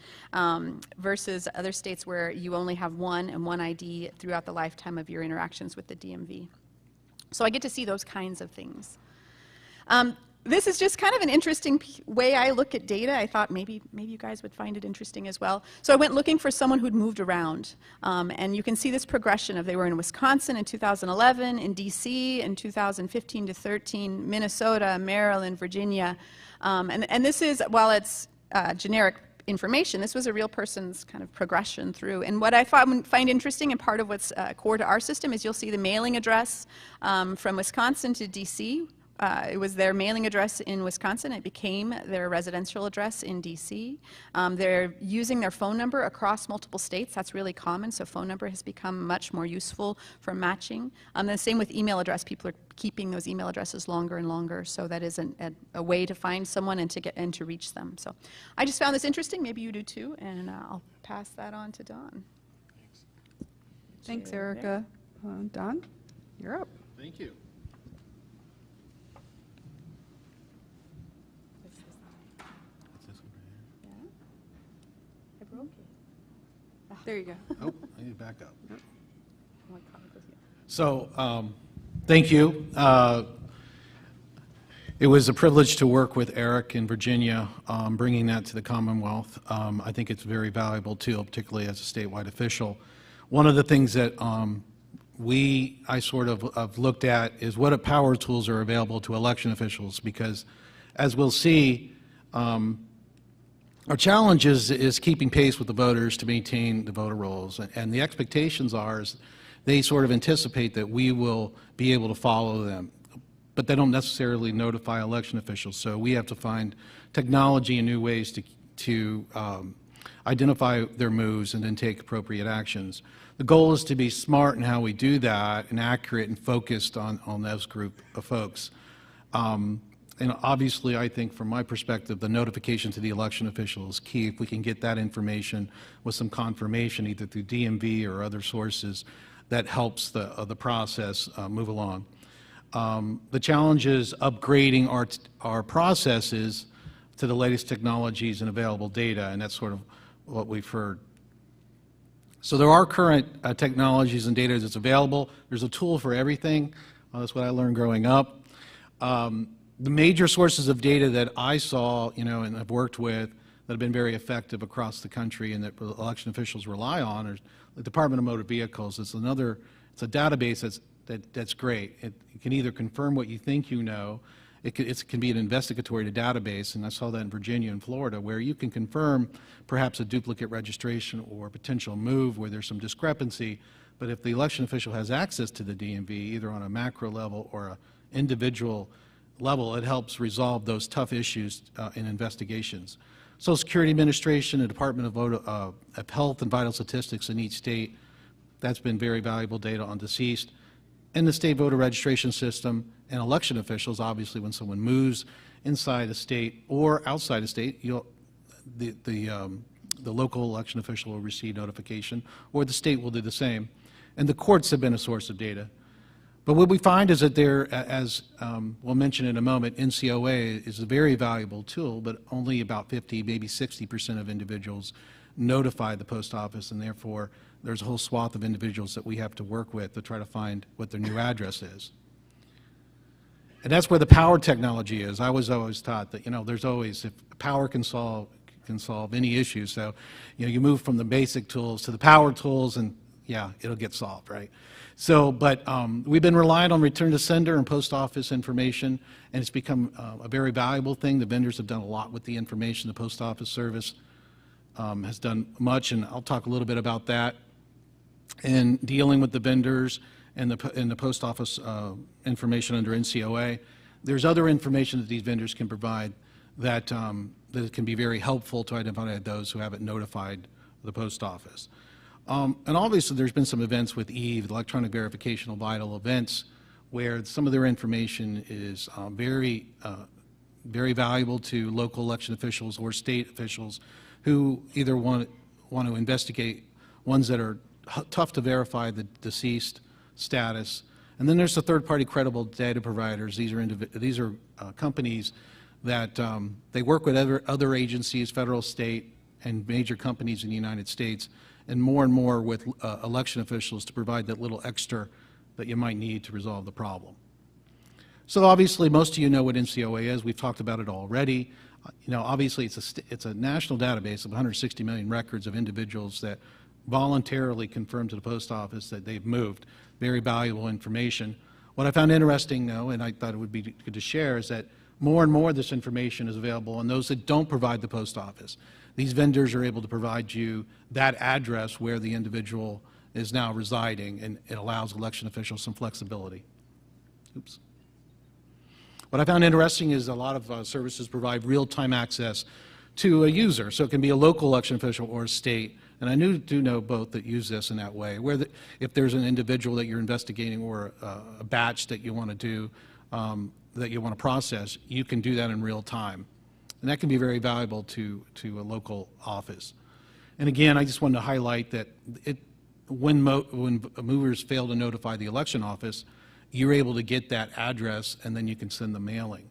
versus other states where you only have one and one ID throughout the lifetime of your interactions with the DMV. So I get to see those kinds of things. This is just kind of an interesting way I look at data. I thought maybe you guys would find it interesting as well. So I went looking for someone who'd moved around. And you can see this progression of they were in Wisconsin in 2011, in DC in 2015 to 13, Minnesota, Maryland, Virginia. And this is, while it's generic information, this was a real person's kind of progression through. And what I find interesting, and part of what's core to our system, is you'll see the mailing address from Wisconsin to DC. It was their mailing address in Wisconsin. It became their residential address in DC. They're using their phone number across multiple states. That's really common, so phone number has become much more useful for matching. The same with email address. People are keeping those email addresses longer and longer, so that is a way to find someone and to reach them. So I just found this interesting. Maybe you do too, and I'll pass that on to Don. Thanks, Ericka. Don, you're up. Thank you. There you go. Oh, I need to back up. So, thank you. It was a privilege to work with Eric in Virginia, bringing that to the Commonwealth. I think it's very valuable too, particularly as a statewide official. One of the things that I sort of have looked at is what power tools are available to election officials, because as we'll see, our challenge is keeping pace with the voters to maintain the voter rolls, and the expectations are they sort of anticipate that we will be able to follow them, but they don't necessarily notify election officials. So we have to find technology and new ways to identify their moves and then take appropriate actions. The goal is to be smart in how we do that and accurate and focused on those group of folks. And obviously, I think from my perspective, the notification to the election official is key. If we can get that information with some confirmation, either through DMV or other sources, that helps the process move along. The challenge is upgrading our processes to the latest technologies and available data, and that's sort of what we've heard. So there are current technologies and data that's available. There's a tool for everything. That's what I learned growing up. The major sources of data that I saw, and I've worked with that have been very effective across the country and that election officials rely on are the Department of Motor Vehicles. It's a database that's great. It can either confirm what you think you know. It can be an investigatory database, and I saw that in Virginia and Florida, where you can confirm perhaps a duplicate registration or potential move where there's some discrepancy. But if the election official has access to the DMV, either on a macro level or an individual level, it helps resolve those tough issues in investigations. Social Security Administration, the Department of Health and Vital Statistics in each state, that's been very valuable data on deceased. And the state voter registration system and election officials, obviously when someone moves inside a state or outside a state, the local election official will receive notification, or the state will do the same. And the courts have been a source of data. But what we find is that there, as we'll mention in a moment, NCOA is a very valuable tool, but only about 50, maybe 60% of individuals notify the post office, and therefore there's a whole swath of individuals that we have to work with to try to find what their new address is. And that's where the power technology is. I was always taught that, there's always, if power can solve any issue. So, you move from the basic tools to the power tools, and yeah, it'll get solved, right? So, but we've been relying on return to sender and post office information, and it's become a very valuable thing. The vendors have done a lot with the information. The Post Office Service has done much, and I'll talk a little bit about that. In dealing with the vendors and the post office information under NCOA, there's other information that these vendors can provide that can be very helpful to identify those who haven't notified the post office. And obviously there's been some events with EVE, Electronic Verification of Vital Events, where some of their information is very valuable to local election officials or state officials who either want to investigate ones that are tough to verify the deceased status. And then there's the third-party credible data providers. These are companies that they work with other agencies, federal, state, and major companies in the United States, and more with election officials to provide that little extra that you might need to resolve the problem. So obviously, most of you know what NCOA is. We've talked about it already. Obviously, it's a national database of 160 million records of individuals that voluntarily confirm to the post office that they've moved. Very valuable information. What I found interesting, though, and I thought it would be good to share, is that more and more of this information is available on those that don't provide the post office. These vendors are able to provide you that address where the individual is now residing, and it allows election officials some flexibility. Oops. What I found interesting is a lot of services provide real-time access to a user, so it can be a local election official or a state. And I do know both that use this in that way, where if there's an individual that you're investigating or a batch that you want to do, that you want to process, you can do that in real time. And that can be very valuable to a local office. And again, I just wanted to highlight that when movers fail to notify the election office, you're able to get that address, and then you can send the mailing.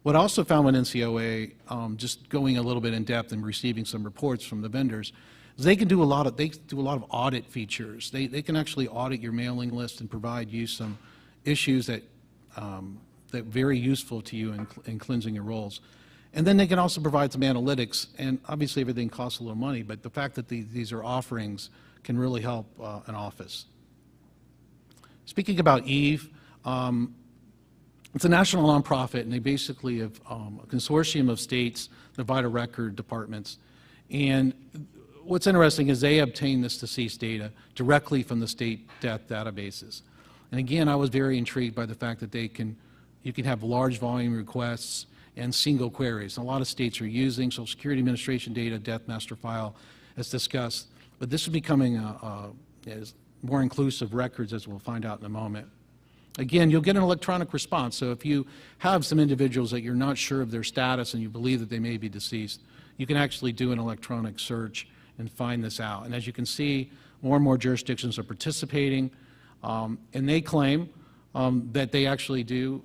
What I also found with NCOA, just going a little bit in depth and receiving some reports from the vendors, is they do a lot of audit features. They can actually audit your mailing list and provide you some issues that that are very useful to you in cleansing your rolls. And then they can also provide some analytics, and obviously everything costs a little money, but the fact that these are offerings can really help an office. Speaking about EVE, it's a national nonprofit, and they basically have a consortium of states, the vital record departments. And what's interesting is they obtain this deceased data directly from the state death databases. And again, I was very intrigued by the fact that you can have large volume requests and single queries. And a lot of states are using Social Security Administration data, death master file, as discussed. But this is becoming more inclusive records, as we'll find out in a moment. Again, you'll get an electronic response. So if you have some individuals that you're not sure of their status and you believe that they may be deceased, you can actually do an electronic search and find this out. And as you can see, more and more jurisdictions are participating, and they claim that they actually do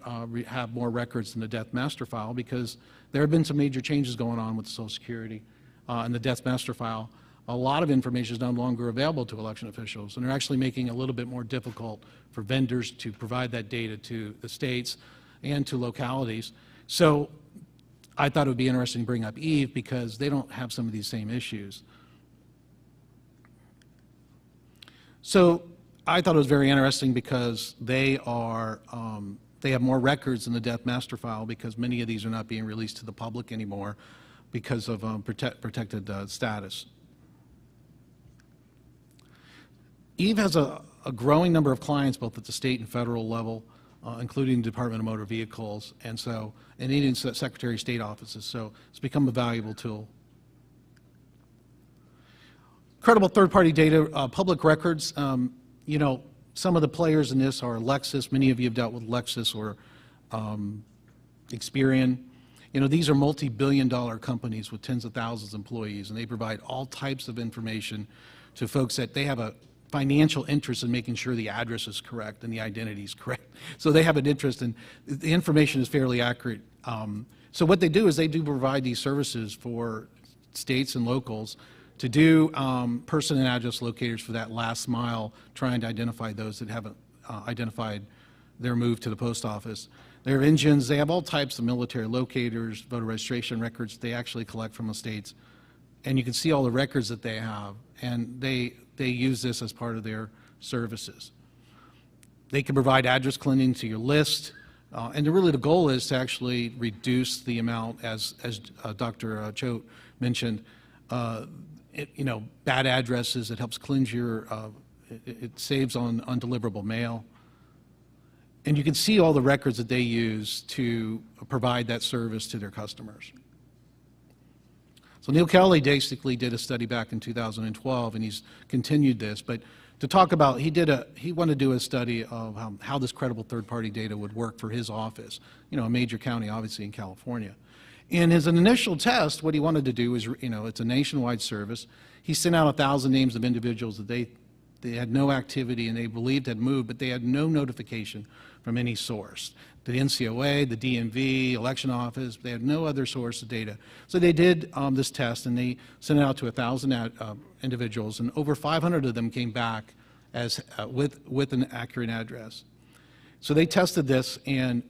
have more records in the death master file, because there have been some major changes going on with Social Security and the death master file. A lot of information is no longer available to election officials, and they're actually making it a little bit more difficult for vendors to provide that data to the states and to localities. So I thought it would be interesting to bring up EVE, because they don't have some of these same issues. So I thought it was very interesting because they have more records in the death master file, because many of these are not being released to the public anymore because of protected status. EVE has a growing number of clients both at the state and federal level, including the Department of Motor Vehicles, and even Secretary of State offices. So it's become a valuable tool. Credible third-party data, public records. You know, some of the players in this are Lexus. Many of you have dealt with Lexus or Experian. You know, these are multi-billion-dollar companies with tens of thousands of employees, and they provide all types of information to folks that they have a financial interest in making sure the address is correct and the identity is correct. So they have an interest, and the information is fairly accurate. So what they do is they do provide these services for states and locals to do person and address locators for that last mile, trying to identify those that haven't identified their move to the post office. They have engines. They have all types of military locators, voter registration records they actually collect from the states. And you can see all the records that they have, and they use this as part of their services. They can provide address cleaning to your list, and really the goal is to actually reduce the amount, as Dr. Choate mentioned, you know, bad addresses. It helps cleanse your, it saves on undeliverable mail. And you can see all the records that they use to provide that service to their customers. So Neil Kelly basically did a study back in 2012, and he's continued this. But to talk about, he wanted to do a study of how this credible third-party data would work for his office, you know, a major county, obviously, in California. And as an initial test, what he wanted to do is, you know, it's a nationwide service. He sent out 1,000 names of individuals that they had no activity and they believed had moved, but they had no notification from any source. The NCOA, the DMV, election office, they had no other source of data. So they did this test, and they sent it out to 1,000 individuals, and over 500 of them came back as with an accurate address. So they tested this, and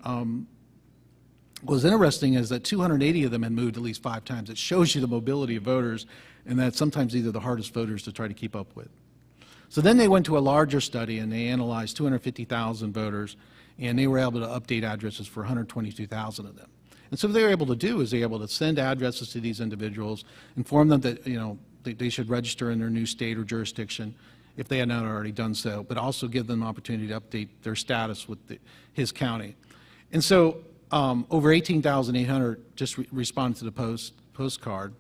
what was interesting is that 280 of them had moved at least 5 times. It shows you the mobility of voters, and that sometimes these are the hardest voters to try to keep up with. So then they went to a larger study, and they analyzed 250,000 voters, and they were able to update addresses for 122,000 of them. And so what they were able to do is they were able to send addresses to these individuals, inform them that, you know, they should register in their new state or jurisdiction if they had not already done so, but also give them an opportunity to update their status with his county. And so over 18,800 just responded to the postcard.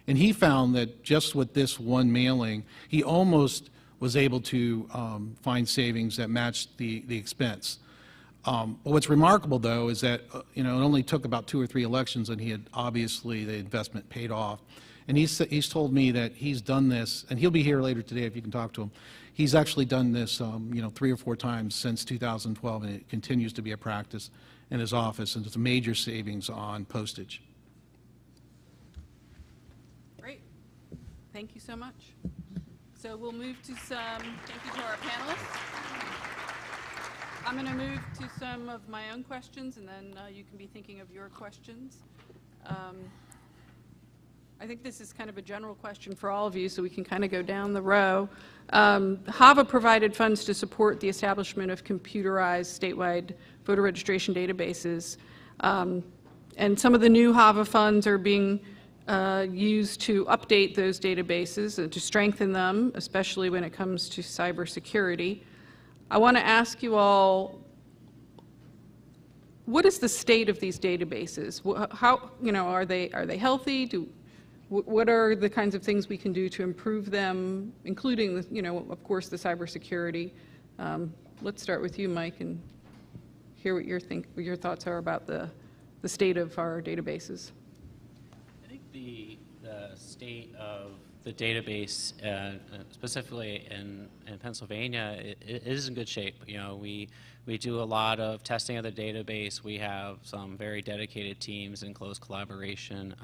And he found that just with this one mailing, he almost was able to find savings that matched the expense. But what's remarkable, though, is that you know, it only took about 2 or 3 elections, and he had obviously the investment paid off. And he's told me that he's done this, and he'll be here later today if you can talk to him. He's actually done this, you know, 3 or 4 times since 2012, and it continues to be a practice in his office, and it's a major savings on postage. Great. Thank you so much. So we'll move to thank you to our panelists. I'm going to move to some of my own questions, and then you can be thinking of your questions. I think this is kind of a general question for all of you, so we can kind of go down the row. HAVA provided funds to support the establishment of computerized statewide voter registration databases. And some of the new HAVA funds are being used to update those databases and to strengthen them, especially when it comes to cybersecurity. I want to ask you all, what is the state of these databases? How, you know, are they healthy? What are the kinds of things we can do to improve them, including, you know, of course, the cybersecurity? Let's start with you, Mike, and hear what your thoughts are about the state of our databases. I think the state of the database, specifically in Pennsylvania, it is in good shape. You know, we do a lot of testing of the database. We have some very dedicated teams in close collaboration.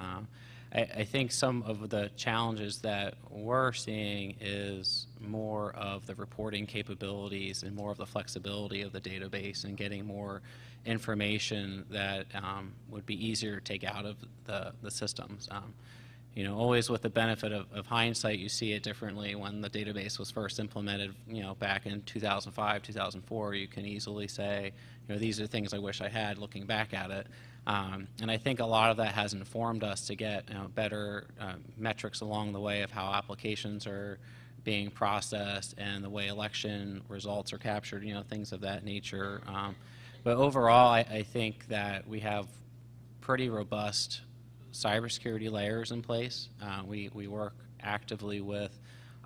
I think some of the challenges that we're seeing is more of the reporting capabilities and more of the flexibility of the database and getting more information that would be easier to take out of the systems. You know, always with the benefit of hindsight, you see it differently. When the database was first implemented, you know, back in 2005, 2004, you can easily say, you know, these are things I wish I had looking back at it. And I think a lot of that has informed us to get, you know, better metrics along the way of how applications are being processed and the way election results are captured, you know, things of that nature. But overall, I think that we have pretty robust cybersecurity layers in place. We work actively with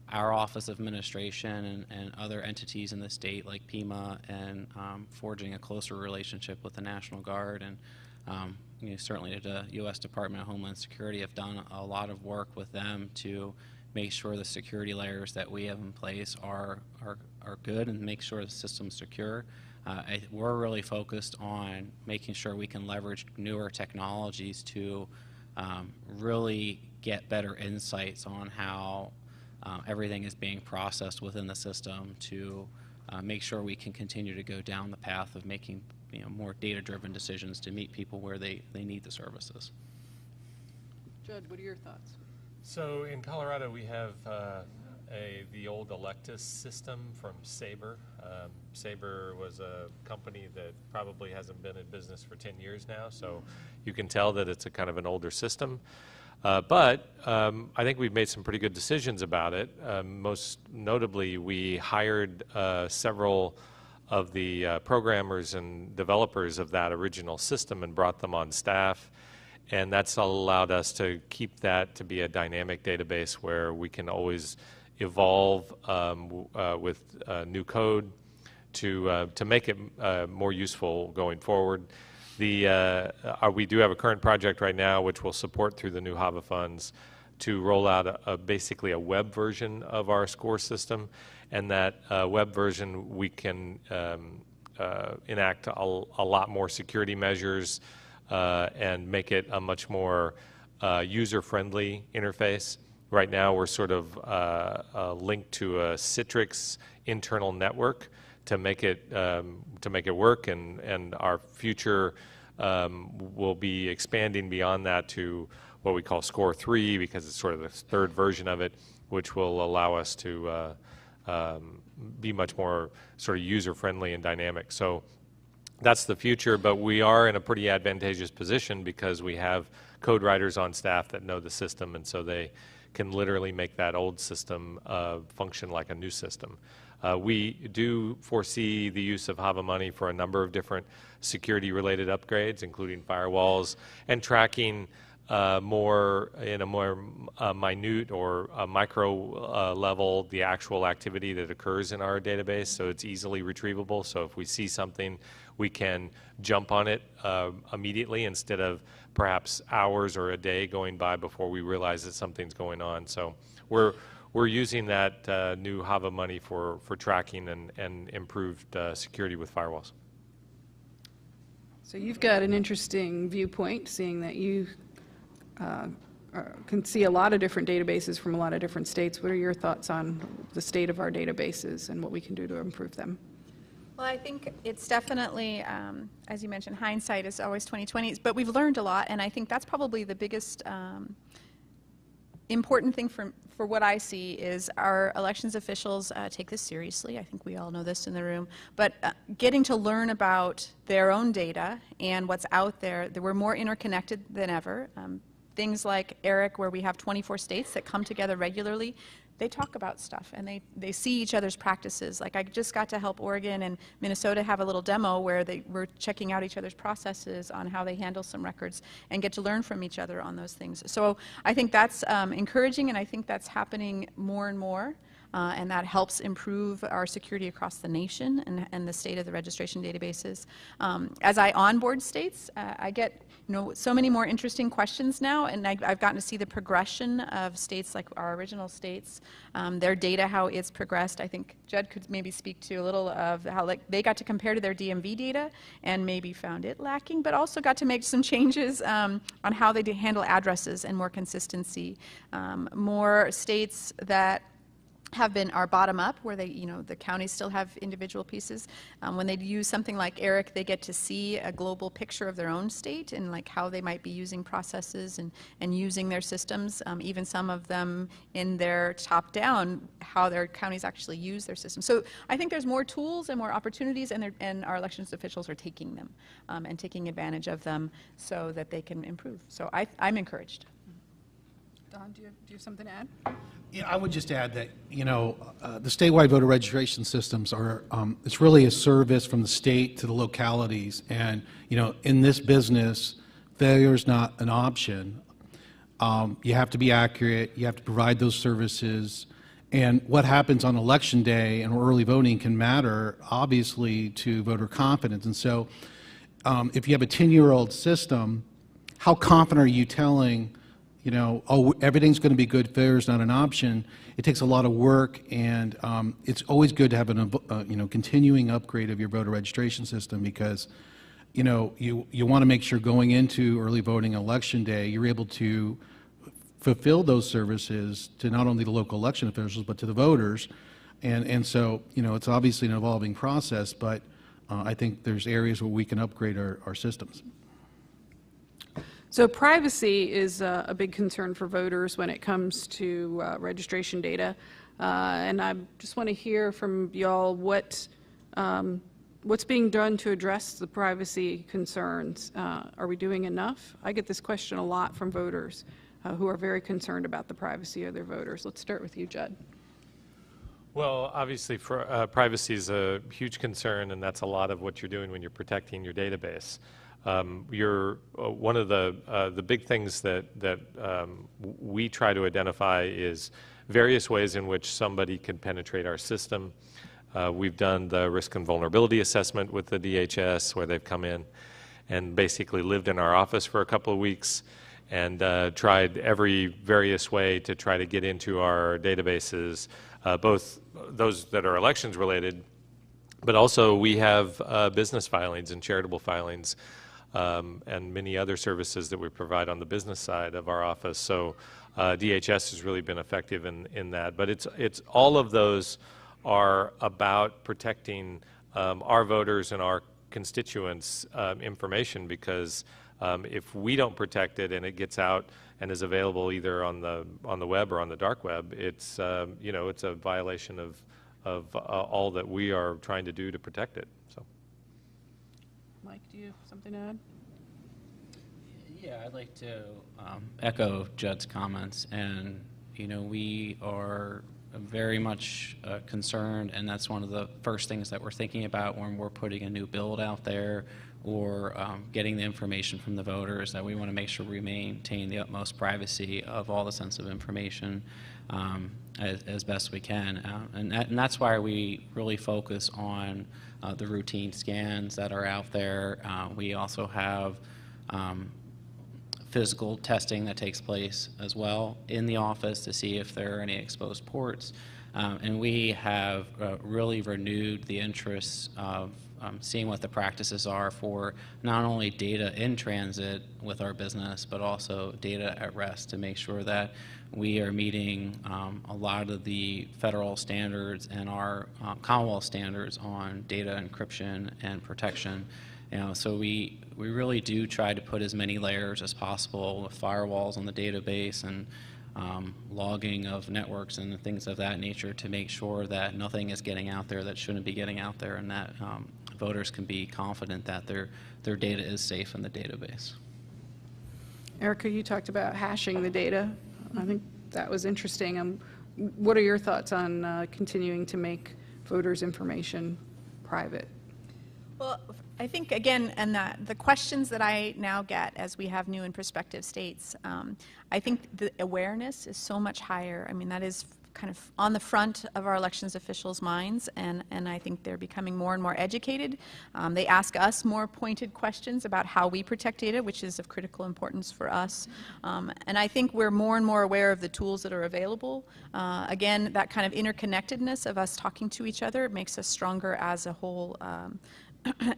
our Office of Administration and other entities in the state like PEMA and forging a closer relationship with the National Guard. And you know, certainly the U.S. Department of Homeland Security have done a lot of work with them to make sure the security layers that we have in place are good and make sure the system's secure. We're really focused on making sure we can leverage newer technologies to really get better insights on how everything is being processed within the system to make sure we can continue to go down the path of making, you know, more data-driven decisions to meet people where they need the services. Judd, what are your thoughts? So in Colorado, we have the old Electus system from Sabre. Sabre was a company that probably hasn't been in business for 10 years now, so you can tell that it's a kind of an older system. But I think we've made some pretty good decisions about it. Most notably, we hired several of the programmers and developers of that original system and brought them on staff. And that's allowed us to keep that to be a dynamic database where we can always evolve with new code to make it more useful going forward. We do have a current project right now which will support through the new HAVA funds to roll out basically a web version of our score system, and that web version we can enact a lot more security measures and make it a much more user-friendly interface. Right now we're sort of linked to a Citrix internal network to make it work, and our future will be expanding beyond that to what we call Score 3, because it's sort of the third version of it, which will allow us to be much more sort of user-friendly and dynamic. So that's the future, but we are in a pretty advantageous position because we have code writers on staff that know the system, and so they can literally make that old system function like a new system. We do foresee the use of HAVA money for a number of different security-related upgrades, including firewalls and tracking more in a more minute or micro level the actual activity that occurs in our database, so it's easily retrievable. So if we see something, we can jump on it immediately instead of perhaps hours or a day going by before we realize that something's going on. So we're using that new HAVA money for tracking and improved security with firewalls. So you've got an interesting viewpoint, seeing that you can see a lot of different databases from a lot of different states. What are your thoughts on the state of our databases and what we can do to improve them? Well, I think it's definitely, as you mentioned, hindsight is always 20/20, but we've learned a lot, and I think that's probably the biggest important thing for what I see is our elections officials take this seriously. I think we all know this in the room, but getting to learn about their own data and what's out there, that we're more interconnected than ever. Things like ERIC, where we have 24 states that come together regularly, they talk about stuff and they see each other's practices. Like I just got to help Oregon and Minnesota have a little demo where they were checking out each other's processes on how they handle some records and get to learn from each other on those things. So I think that's encouraging, and I think that's happening more and more. and that helps improve our security across the nation and the state of the registration databases. As I onboard states, I get so many more interesting questions now, and I've gotten to see the progression of states like our original states, their data, how it's progressed. I think Judd could maybe speak to a little of how they got to compare to their DMV data and maybe found it lacking, but also got to make some changes on how they handle addresses and more consistency. More states that are bottom up, where the counties still have individual pieces. When they use something like ERIC, they get to see a global picture of their own state and like how they might be using processes and using their systems, even some of them in their top down, how their counties actually use their systems. So I think there's more tools and more opportunities, and our elections officials are taking them and taking advantage of them so that they can improve. So I'm encouraged. Don, do you have something to add? Yeah, I would just add that, the statewide voter registration systems are, it's really a service from the state to the localities. And, in this business, failure is not an option. You have to be accurate. You have to provide those services. And what happens on election day and early voting can matter, obviously, to voter confidence. And so if you have a 10-year-old system, how confident are you telling oh, everything's going to be good, failure is not an option? It takes a lot of work, and it's always good to have an continuing upgrade of your voter registration system, because you want to make sure going into early voting election day, you're able to fulfill those services to not only the local election officials, but to the voters. And so, it's obviously an evolving process, but I think there's areas where we can upgrade our systems. So privacy is a big concern for voters when it comes to registration data, and I just want to hear from y'all what's being done to address the privacy concerns. Are we doing enough? I get this question a lot from voters who are very concerned about the privacy of their voters. Let's start with you, Judd. Well, obviously, privacy is a huge concern, and that's a lot of what you're doing when you're protecting your database. One of the big things that we try to identify is various ways in which somebody can penetrate our system. We've done the risk and vulnerability assessment with the DHS, where they've come in and basically lived in our office for a couple of weeks and tried every various way to try to get into our databases, both those that are elections related, but also we have business filings and charitable filings, and many other services that we provide on the business side of our office. So DHS has really been effective in that. But it's all of those are about protecting our voters and our constituents' information, because if we don't protect it and it gets out and is available either on the web or on the dark web, it's it's a violation of all that we are trying to do to protect it. So. Mike, do you have something to add? Yeah, I'd like to echo Judd's comments, and we are very much concerned, and that's one of the first things that we're thinking about when we're putting a new build out there or getting the information from the voters, that we want to make sure we maintain the utmost privacy of all the sensitive information as best we can. And that's why we really focus on the routine scans that are out there. We also have physical testing that takes place as well in the office to see if there are any exposed ports. And we have really renewed the interest of seeing what the practices are for not only data in transit with our business, but also data at rest, to make sure that we are meeting a lot of the federal standards and our Commonwealth standards on data encryption and protection. So we really do try to put as many layers as possible with firewalls on the database and logging of networks and things of that nature to make sure that nothing is getting out there that shouldn't be getting out there, and that voters can be confident that their data is safe in the database. Ericka, you talked about hashing the data. I think that was interesting. What are your thoughts on continuing to make voters' information private? Well, I think, again, and the questions that I now get as we have new and prospective states, I think the awareness is so much higher. I mean, that is kind of on the front of our elections officials' minds, and I think they're becoming more and more educated. They ask us more pointed questions about how we protect data, which is of critical importance for us. And I think we're more and more aware of the tools that are available. Again, that kind of interconnectedness of us talking to each other makes us stronger as a whole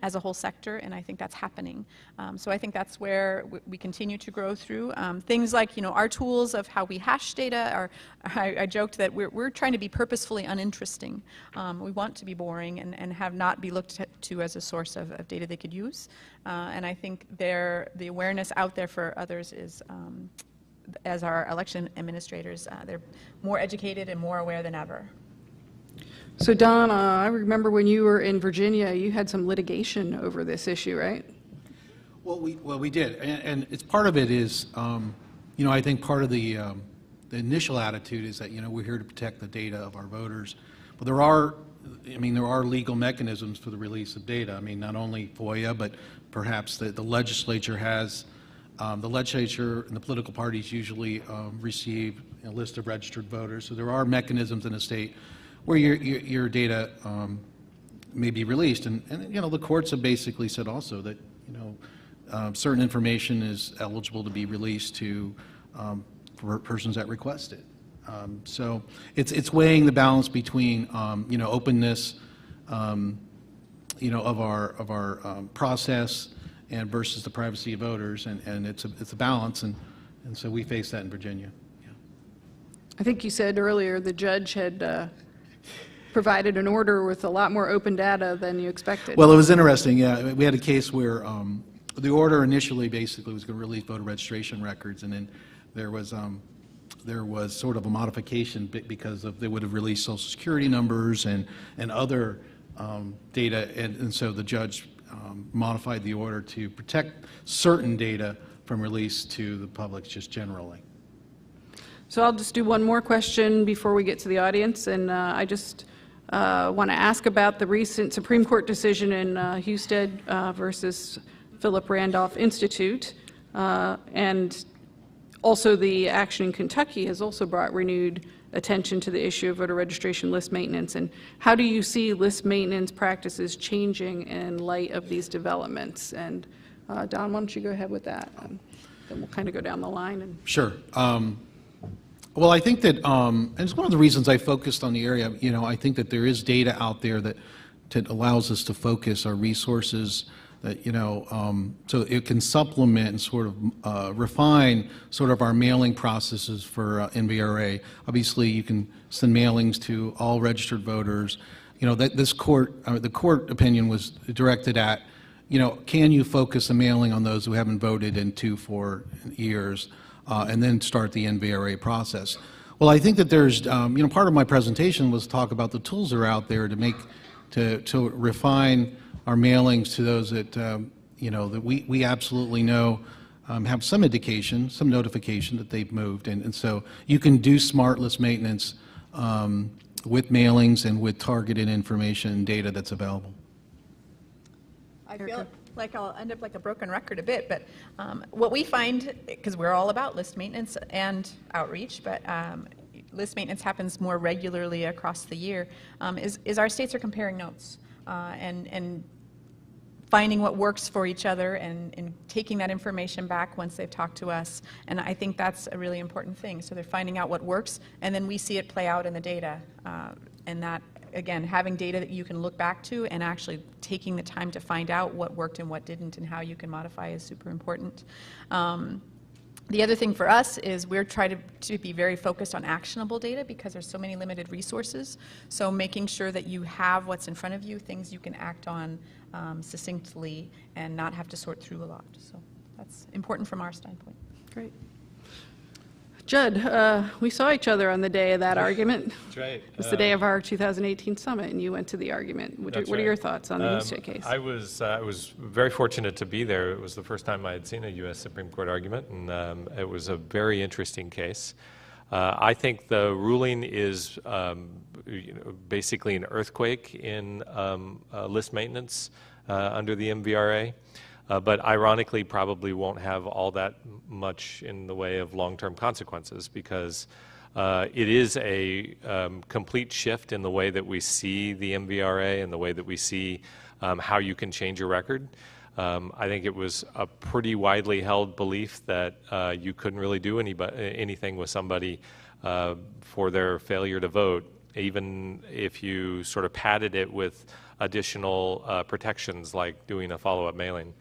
as a whole sector, and I think that's happening. So I think that's where we continue to grow through. Things like, you know, our tools of how we hash data are, I joked that we're trying to be purposefully uninteresting. We want to be boring and have not be looked to as a source of data they could use. And I think the awareness out there for others is, as our election administrators, they're more educated and more aware than ever. So Don, I remember when you were in Virginia, you had some litigation over this issue, right? Well, we did, and it's part of it is, you know, I think part of the initial attitude is that, you know, we're here to protect the data of our voters, but there are legal mechanisms for the release of data. I mean, not only FOIA, but perhaps the legislature has, the legislature and the political parties usually receive a list of registered voters, so there are mechanisms in a state where your data may be released, and you know, the courts have basically said also that, you know, certain information is eligible to be released to for persons that request it. So it's weighing the balance between you know, openness, you know, of our process and versus the privacy of voters, and it's a balance, and so we face that in Virginia. Yeah. I think you said earlier the judge had provided an order with a lot more open data than you expected. Well, it was interesting. Yeah, we had a case where the order initially basically was going to release voter registration records, and then there was sort of a modification because they would have released Social Security numbers and other data, and so the judge modified the order to protect certain data from release to the public just generally. So I'll just do one more question before we get to the audience, and I just want to ask about the recent Supreme Court decision in Husted versus Philip Randolph Institute, and also the action in Kentucky has also brought renewed attention to the issue of voter registration list maintenance. And how do you see list maintenance practices changing in light of these developments? And Don, why don't you go ahead with that? Then we'll kind of go down the line. And sure. Well, I think that, and it's one of the reasons I focused on the area, you know, I think that there is data out there that allows us to focus our resources, that, you know, so it can supplement and sort of refine sort of our mailing processes for NVRA. Obviously, you can send mailings to all registered voters. You know, that this court, the court opinion was directed at, you know, can you focus a mailing on those who haven't voted in 2-4 years? And then start the NVRA process. Well, I think that there's, you know, part of my presentation was talk about the tools that are out there to refine our mailings to those that, you know, that we absolutely know have some indication, some notification that they've moved. And so you can do smart list maintenance with mailings and with targeted information and data that's available. I feel like I'll end up like a broken record a bit, but what we find, because we're all about list maintenance and outreach, but list maintenance happens more regularly across the year, is our states are comparing notes and finding what works for each other and taking that information back once they've talked to us. And I think that's a really important thing. So they're finding out what works, and then we see it play out in the data. And that, again, having data that you can look back to and actually taking the time to find out what worked and what didn't and how you can modify is super important. The other thing for us is we're trying to be very focused on actionable data because there's so many limited resources. So making sure that you have what's in front of you, things you can act on succinctly and not have to sort through a lot. So that's important from our standpoint. great. Judd, we saw each other on the day of that argument. That's right. It was the day of our 2018 summit, and you went to the argument. What are your thoughts on the Houston case? I was very fortunate to be there. It was the first time I had seen a U.S. Supreme Court argument, and it was a very interesting case. I think the ruling is basically an earthquake in list maintenance under the MVRA. But ironically, probably won't have all that much in the way of long-term consequences because It is a complete shift in the way that we see the MVRA and the way that we see how you can change your record. I think it was a pretty widely held belief that you couldn't really do anything with somebody for their failure to vote, even if you sort of padded it with additional protections like doing a follow-up mailing.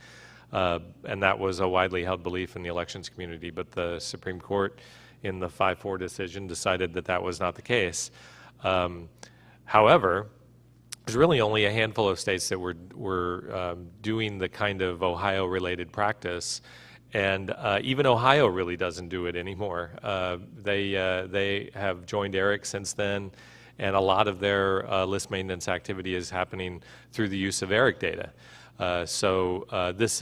And that was a widely held belief in the elections community, but the Supreme Court in the 5-4 decision decided that that was not the case. However, there's really only a handful of states that were doing the kind of Ohio-related practice, and even Ohio really doesn't do it anymore. They have joined ERIC since then, and a lot of their list maintenance activity is happening through the use of ERIC data. This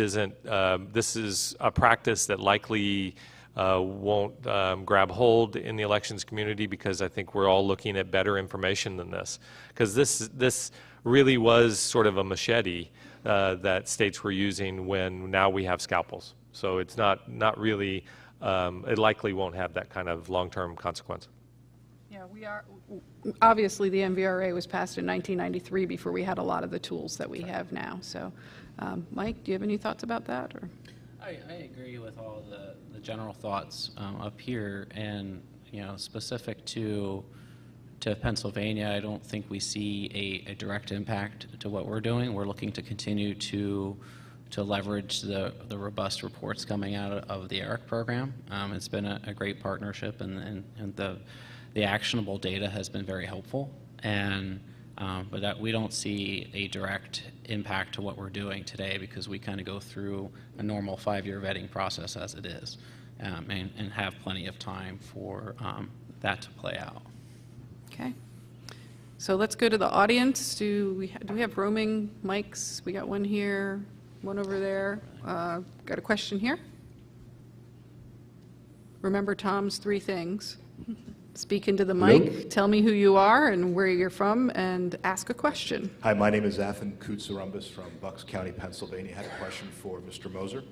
is a practice that likely won't grab hold in the elections community, because I think we're all looking at better information than this. Because this really was sort of a machete that states were using when now we have scalpels. So it's not really, it likely won't have that kind of long-term consequence. Yeah, obviously the MVRA was passed in 1993 before we had a lot of the tools that we have now. So, Mike, do you have any thoughts about that? Or? I agree with all the general thoughts up here, and specific to Pennsylvania, I don't think we see a direct impact to what we're doing. We're looking to continue to leverage the robust reports coming out of the ERIC program. It's been a great partnership, and the actionable data has been very helpful, but that we don't see a direct impact to what we're doing today, because we kind of go through a normal 5-year vetting process as it is, and have plenty of time for that to play out. Okay. So let's go to the audience. Do we have roaming mics? We got one here, one over there. Got a question here. Remember Tom's 3 things. Speak into the mic, tell me who you are and where you're from, and ask a question. Hi, my name is Athan Koutsarumbis from Bucks County, Pennsylvania. I had a question for Mr. Moser.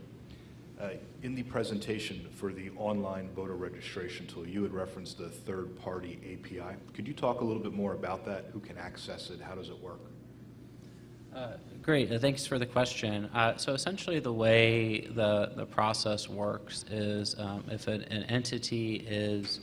In the presentation for the online voter registration tool, you had referenced the third-party API. Could you talk a little bit more about that? Who can access it? How does it work? Great, thanks for the question. So essentially the way the process works is if an entity is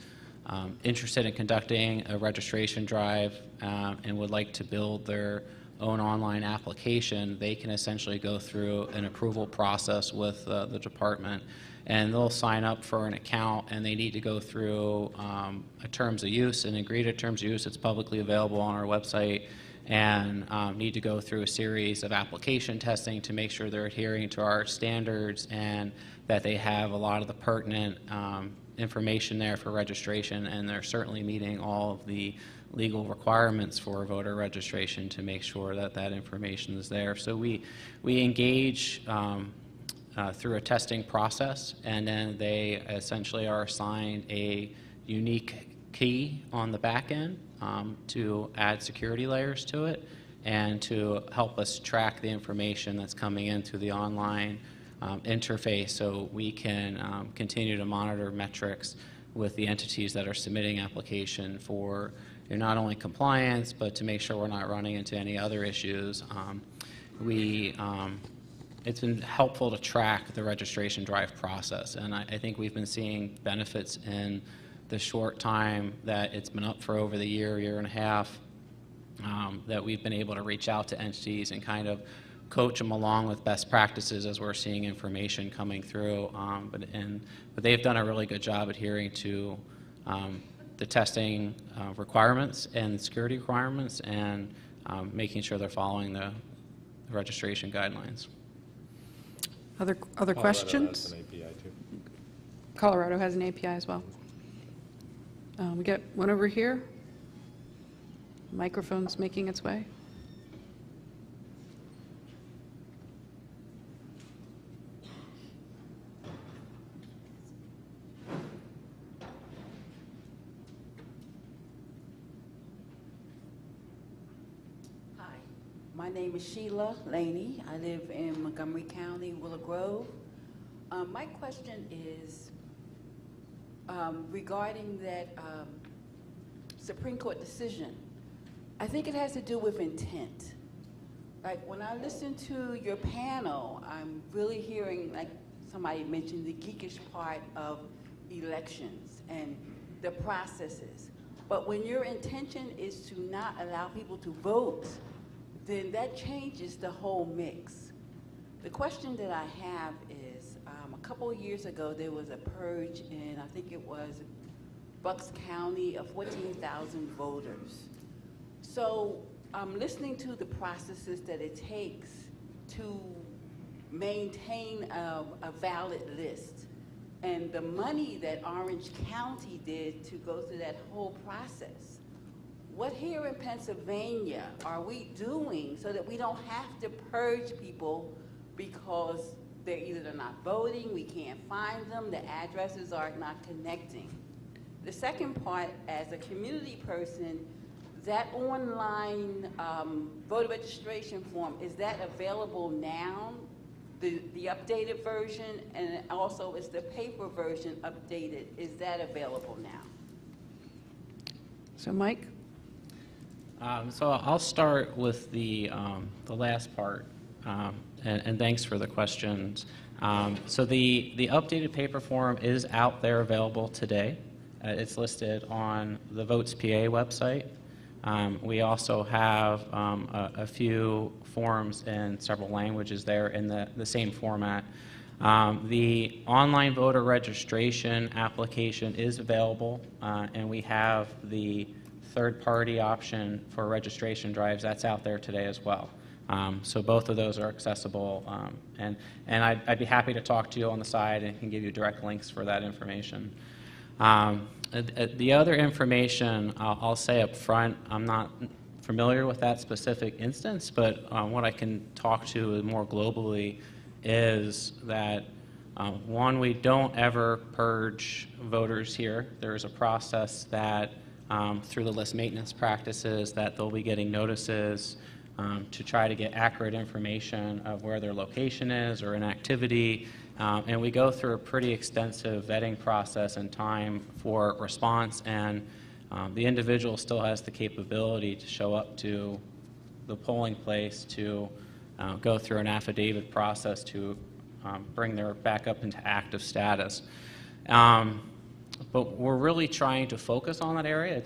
interested in conducting a registration drive and would like to build their own online application, they can essentially go through an approval process with the department, and they'll sign up for an account, and they need to go through a terms of use and agree to terms of use. It's publicly available on our website, and need to go through a series of application testing to make sure they're adhering to our standards and that they have a lot of the pertinent information there for registration, and they're certainly meeting all of the legal requirements for voter registration to make sure that that information is there. So we engage through a testing process, and then they essentially are assigned a unique key on the back end to add security layers to it and to help us track the information that's coming into the online interface, so we can continue to monitor metrics with the entities that are submitting application for not only compliance, but to make sure we're not running into any other issues. It's been helpful to track the registration drive process, and I think we've been seeing benefits in the short time that it's been up for over the year and a half, that we've been able to reach out to entities and kind of coach them along with best practices as we're seeing information coming through. But they've done a really good job adhering to the testing requirements and security requirements, and making sure they're following the registration guidelines. Other questions? Colorado has an API too. Colorado has an API as well. We got one over here. Microphone's making its way. My name is Sheila Laney. I live in Montgomery County, Willow Grove. My question is regarding that Supreme Court decision. I think it has to do with intent. Like when I listen to your panel, I'm really hearing, like somebody mentioned, the geekish part of elections and the processes. But when your intention is to not allow people to vote, then that changes the whole mix. The question that I have is, a couple of years ago, there was a purge in, I think it was Bucks County, of 14,000 voters. So I'm listening to the processes that it takes to maintain a valid list. And the money that Orange County did to go through that whole process. What here in Pennsylvania are we doing so that we don't have to purge people because they're either not voting, we can't find them, the addresses are not connecting? The second part, as a community person, that online voter registration form, is that available now? The updated version, and also is the paper version updated? Is that available now? So Mike? So I'll start with the last part, and thanks for the questions. So the updated paper form is out there available today. It's listed on the Votes PA website. We also have a few forms in several languages there in the same format. The online voter registration application is available, and we have the third-party option for registration drives. That's out there today as well. So both of those are accessible, and I'd be happy to talk to you on the side and can give you direct links for that information. The other information, I'll say up front, I'm not familiar with that specific instance, but what I can talk to more globally is that, one, we don't ever purge voters here. There's a process that, through the list maintenance practices, that they'll be getting notices to try to get accurate information of where their location is or inactivity. And we go through a pretty extensive vetting process and time for response, and the individual still has the capability to show up to the polling place to go through an affidavit process to bring their back up into active status. But we're really trying to focus on that area.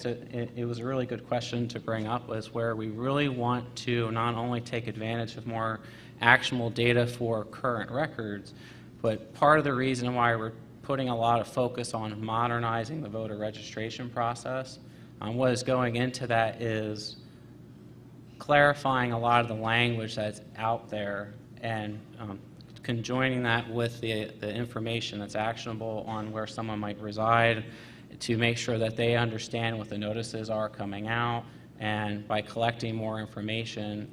It was a really good question to bring up, was where we really want to not only take advantage of more actionable data for current records, but part of the reason why we're putting a lot of focus on modernizing the voter registration process, what is going into that is clarifying a lot of the language that's out there and conjoining that with the information that's actionable on where someone might reside to make sure that they understand what the notices are coming out, and by collecting more information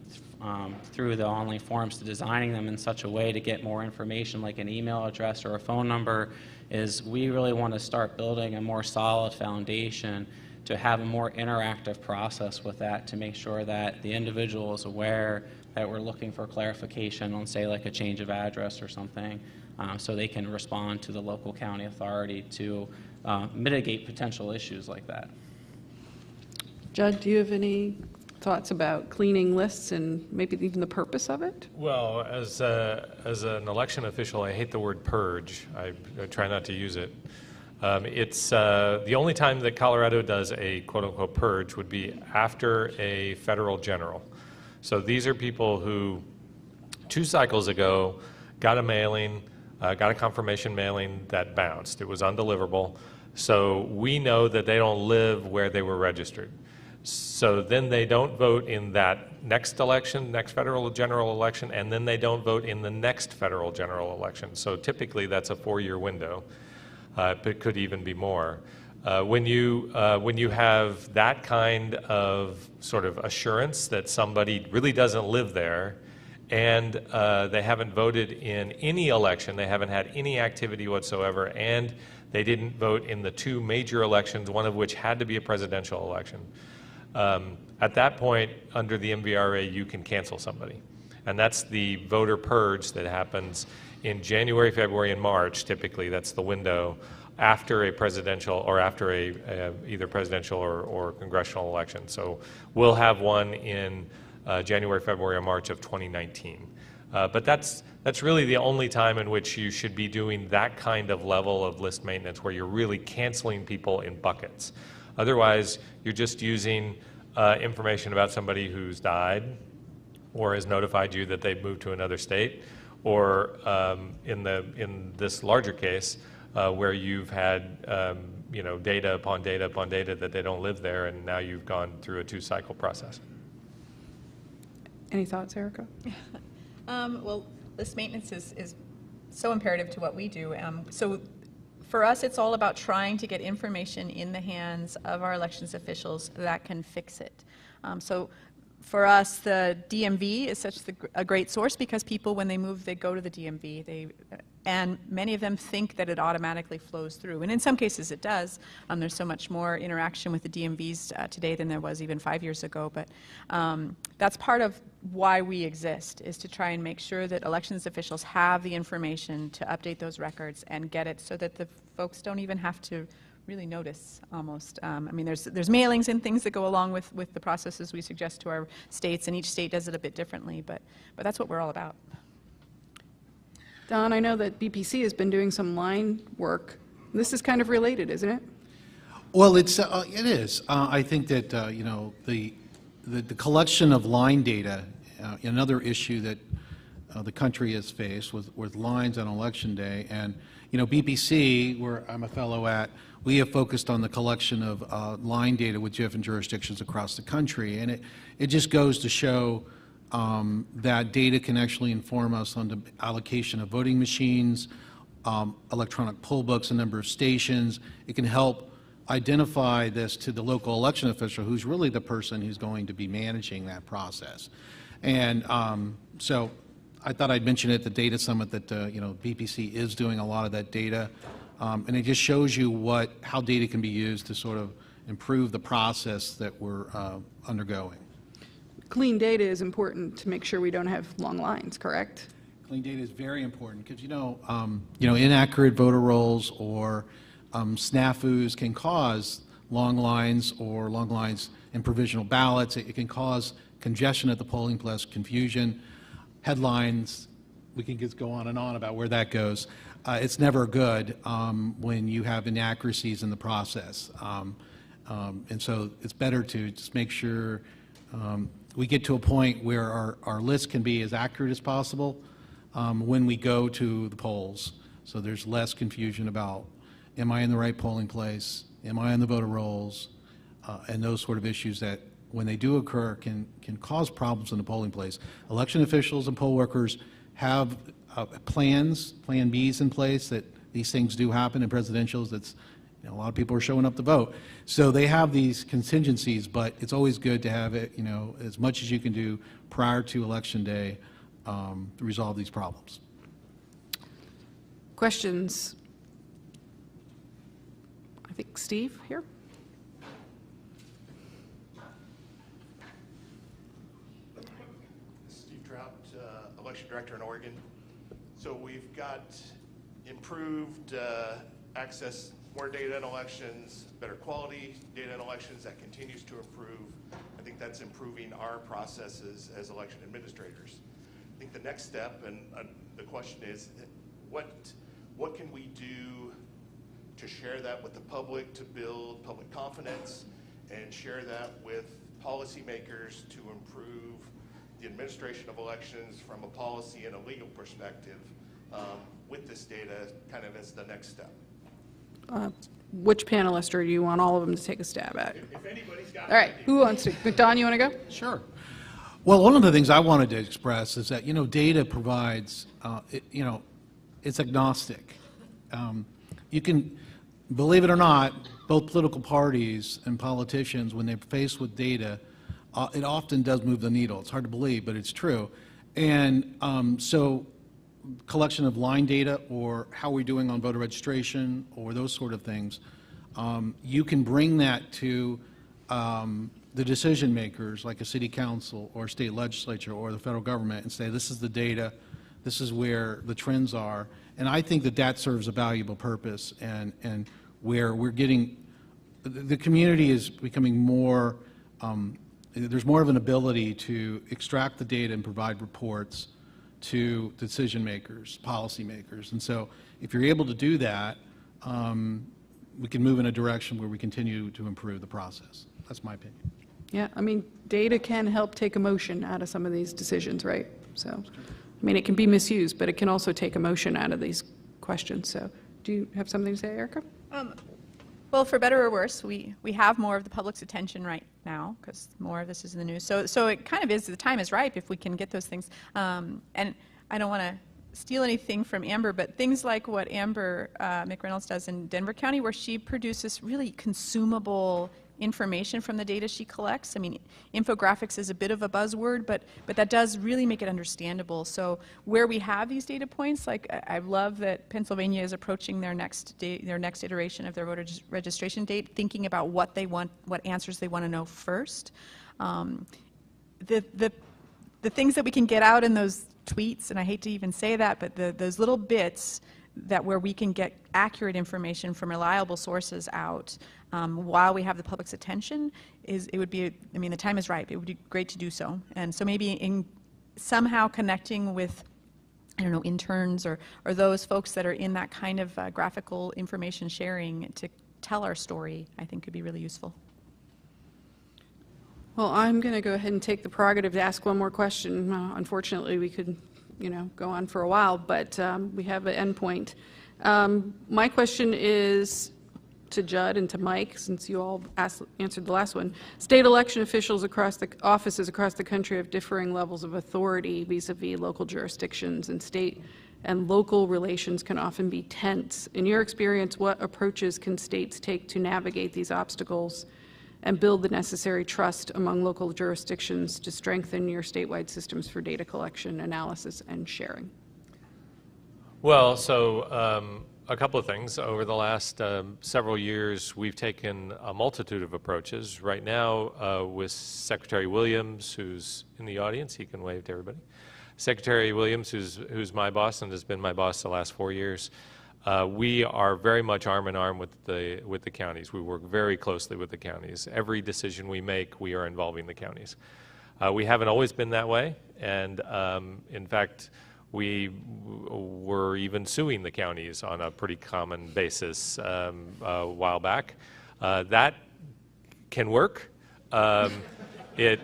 through the online forms, to designing them in such a way to get more information like an email address or a phone number, is we really want to start building a more solid foundation to have a more interactive process with that, to make sure that the individual is aware that we're looking for clarification on, say, like a change of address or something, so they can respond to the local county authority to mitigate potential issues like that. Judd, do you have any thoughts about cleaning lists and maybe even the purpose of it? Well, as an election official, I hate the word purge. I try not to use it. It's the only time that Colorado does a quote-unquote purge would be after a federal general. So these are people who 2 cycles ago got a mailing, got a confirmation mailing that bounced. It was undeliverable. So we know that they don't live where they were registered. So then they don't vote in that next election, next federal general election, and then they don't vote in the next federal general election. So typically that's a 4-year window. It could even be more. When you have that kind of sort of assurance that somebody really doesn't live there, and they haven't voted in any election, they haven't had any activity whatsoever, and they didn't vote in the 2 major elections, one of which had to be a presidential election. At that point, under the MVRA, you can cancel somebody. And that's the voter purge that happens in January, February, and March, typically. That's the window after a presidential or after either presidential or congressional election. So we'll have one in January, February, or March of 2019. But that's really the only time in which you should be doing that kind of level of list maintenance where you're really canceling people in buckets. Otherwise, you're just using information about somebody who's died or has notified you that they've moved to another state, or in this larger case, where you've had data upon data upon data that they don't live there, and now you've gone through a 2-cycle process. Any thoughts, Ericka? Well, list maintenance is so imperative to what we do. So for us, it's all about trying to get information in the hands of our elections officials that can fix it. So for us, the DMV is such a great source because people, when they move, they go to the DMV. And many of them think that it automatically flows through. And in some cases it does. There's so much more interaction with the DMVs today than there was even 5 years ago. But that's part of why we exist, is to try and make sure that elections officials have the information to update those records and get it so that the folks don't even have to really notice almost. I mean, there's mailings and things that go along with the processes we suggest to our states, and each state does it a bit differently, but that's what we're all about. Don, I know that BPC has been doing some line work. This is kind of related, isn't it? Well, it is. I think that the collection of line data, another issue that the country has faced with lines on election day, and BPC, where I'm a fellow at, we have focused on the collection of line data with different jurisdictions across the country, and it just goes to show that data can actually inform us on the allocation of voting machines, electronic poll books, a number of stations. It can help identify this to the local election official, who's really the person who's going to be managing that process. And so I thought I'd mention at the Data Summit that BPC is doing a lot of that data, and it just shows you how data can be used to sort of improve the process that we're undergoing. Clean data is important to make sure we don't have long lines, correct? Clean data is very important because inaccurate voter rolls or snafus can cause long lines or long lines in provisional ballots. It can cause congestion at the polling place, confusion, headlines. We can just go on and on about where that goes. It's never good when you have inaccuracies in the process, and so it's better to just make sure we get to a point where our list can be as accurate as possible when we go to the polls. So there's less confusion about, am I in the right polling place? Am I on the voter rolls? And those sort of issues that, when they do occur, can cause problems in the polling place. Election officials and poll workers have Plan Bs in place that these things do happen in presidentials. That's a lot of people are showing up to vote. So they have these contingencies, but it's always good to have it, as much as you can do prior to Election Day to resolve these problems. Questions? I think Steve here. Steve Trout, Election Director in Oregon. So we've got improved access, more data in elections, better quality data in elections. That continues to improve. I think that's improving our processes as election administrators. I think the next step, and the question is, what can we do to share that with the public, to build public confidence, and share that with policymakers to improve the administration of elections from a policy and a legal perspective with this data kind of as the next step? Which panelist, or do you want all of them to take a stab at? If anybody's got all right, who wants to? Don, you want to go? Sure. Well, one of the things I wanted to express is that, data provides, it's agnostic. You can, believe it or not, both political parties and politicians, when they're faced with data, it often does move the needle. It's hard to believe, but it's true. And so collection of line data, or how we're doing on voter registration, or those sort of things, you can bring that to the decision makers, like a city council or state legislature or the federal government, and say, this is the data this is where the trends are. And I think that that serves a valuable purpose, and where we're getting, the community is becoming more, there's more of an ability to extract the data and provide reports to decision makers, policy makers. And so if you're able to do that, we can move in a direction where we continue to improve the process. That's my opinion. Yeah, I mean, data can help take emotion out of some of these decisions, right? So, I mean, it can be misused, but it can also take emotion out of these questions. So, do you have something to say, Ericka? Well, for better or worse, we have more of the public's attention right now because more of this is in the news. So it kind of is, the time is ripe if we can get those things. And I don't want to steal anything from Amber, but things like what Amber McReynolds does in Denver County, where she produces really consumable information from the data she collects. I mean, infographics is a bit of a buzzword, but that does really make it understandable. So where we have these data points, like I love that Pennsylvania is approaching their next iteration of their voter registration date, thinking about what they want, what answers they want to know first. The things that we can get out in those tweets, and I hate to even say that, but those little bits that where we can get accurate information from reliable sources out while we have the public's attention, it would be, I mean, the time is ripe. It would be great to do so. And so maybe in somehow connecting with, I don't know, interns or those folks that are in that kind of graphical information sharing to tell our story, I think could be really useful. Well, I'm going to go ahead and take the prerogative to ask one more question. Unfortunately, we could, go on for a while, but we have an endpoint. My question is to Judd and to Mike, since you all answered the last one. State election officials across the offices across the country have differing levels of authority vis-a-vis local jurisdictions, and state and local relations can often be tense. In your experience, what approaches can states take to navigate these obstacles and build the necessary trust among local jurisdictions to strengthen your statewide systems for data collection, analysis, and sharing? Well, so a couple of things. Over the last several years, we've taken a multitude of approaches. Right now, with Secretary Williams, who's in the audience, he can wave to everybody. Secretary Williams, who's my boss and has been my boss the last 4 years, we are very much arm in arm with the counties. We work very closely with the counties. Every decision we make, we are involving the counties. We haven't always been that way, and in fact, we were even suing the counties on a pretty common basis a while back. That can work. It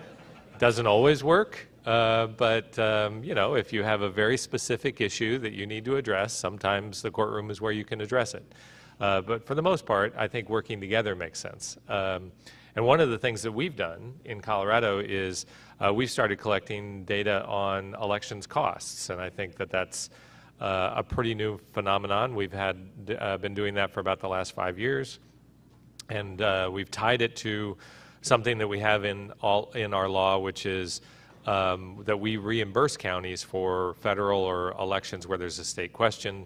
doesn't always work. But if you have a very specific issue that you need to address, sometimes the courtroom is where you can address it. But for the most part, I think working together makes sense. And one of the things that we've done in Colorado is we've started collecting data on elections costs, and I think that that's a pretty new phenomenon. We've been doing that for about the last 5 years, and we've tied it to something that we have in our law, which is that we reimburse counties for federal or elections where there's a state question.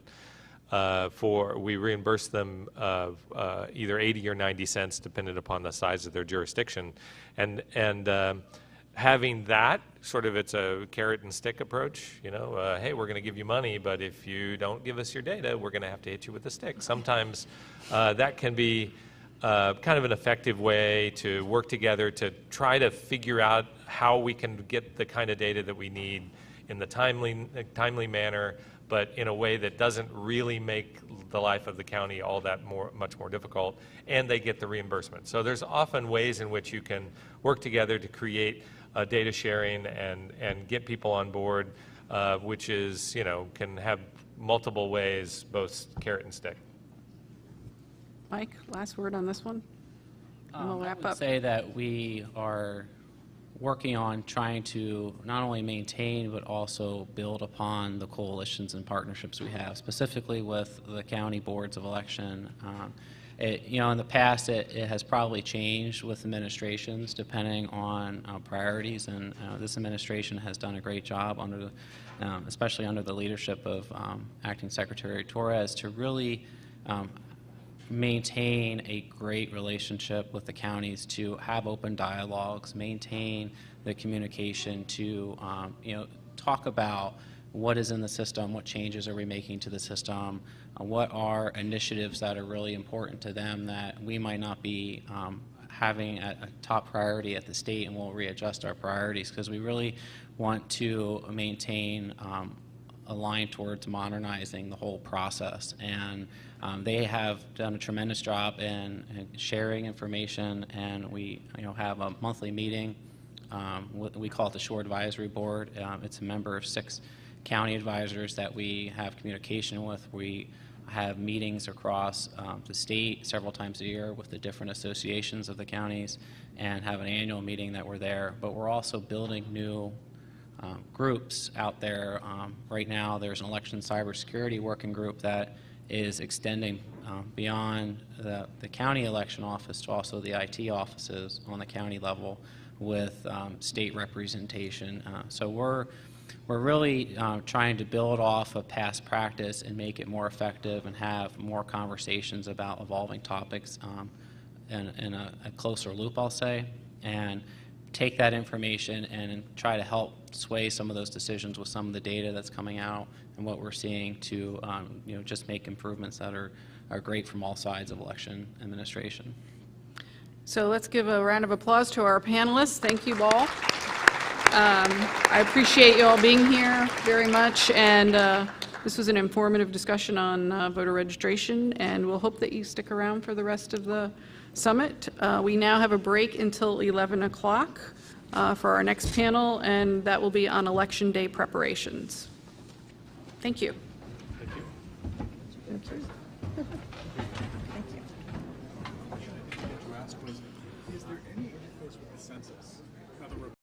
We reimburse them either 80 or 90 cents, depending upon the size of their jurisdiction. And having that sort of, it's a carrot and stick approach. Hey, we're going to give you money, but if you don't give us your data, we're going to have to hit you with a stick. Sometimes that can be kind of an effective way to work together to try to figure out how we can get the kind of data that we need in the timely manner, but in a way that doesn't really make the life of the county all that much more difficult, and they get the reimbursement. So there's often ways in which you can work together to create data sharing and get people on board, which is, can have multiple ways, both carrot and stick. Mike, last word on this one? We'll wrap I would up. say that we are working on trying to not only maintain but also build upon the coalitions and partnerships we have, specifically with the county boards of election. In the past, it has probably changed with administrations depending on priorities, and this administration has done a great job under, especially under the leadership of Acting Secretary Torres, to really maintain a great relationship with the counties, to have open dialogues, maintain the communication, to talk about what is in the system, what changes are we making to the system, what are initiatives that are really important to them that we might not be having a top priority at the state, and we'll readjust our priorities because we really want to maintain a line towards modernizing the whole process. And they have done a tremendous job in sharing information, and we have a monthly meeting. We call it the Shore Advisory Board. It's a member of 6 county advisors that we have communication with. We have meetings across the state several times a year with the different associations of the counties, and have an annual meeting that we're there. But we're also building new groups out there. Right now there's an election cybersecurity working group that is extending beyond the county election office to also the IT offices on the county level with state representation. So we're really trying to build off of past practice and make it more effective and have more conversations about evolving topics in a closer loop, I'll say, and take that information and try to help sway some of those decisions with some of the data that's coming out and what we're seeing to just make improvements that are great from all sides of election administration. So let's give a round of applause to our panelists. Thank you all. I appreciate you all being here very much, and this was an informative discussion on voter registration, and we'll hope that you stick around for the rest of the summit. We now have a break until 11 o'clock for our next panel, and that will be on Election Day preparations. Thank you. Thank you. Thank you. Is there any interface with the census?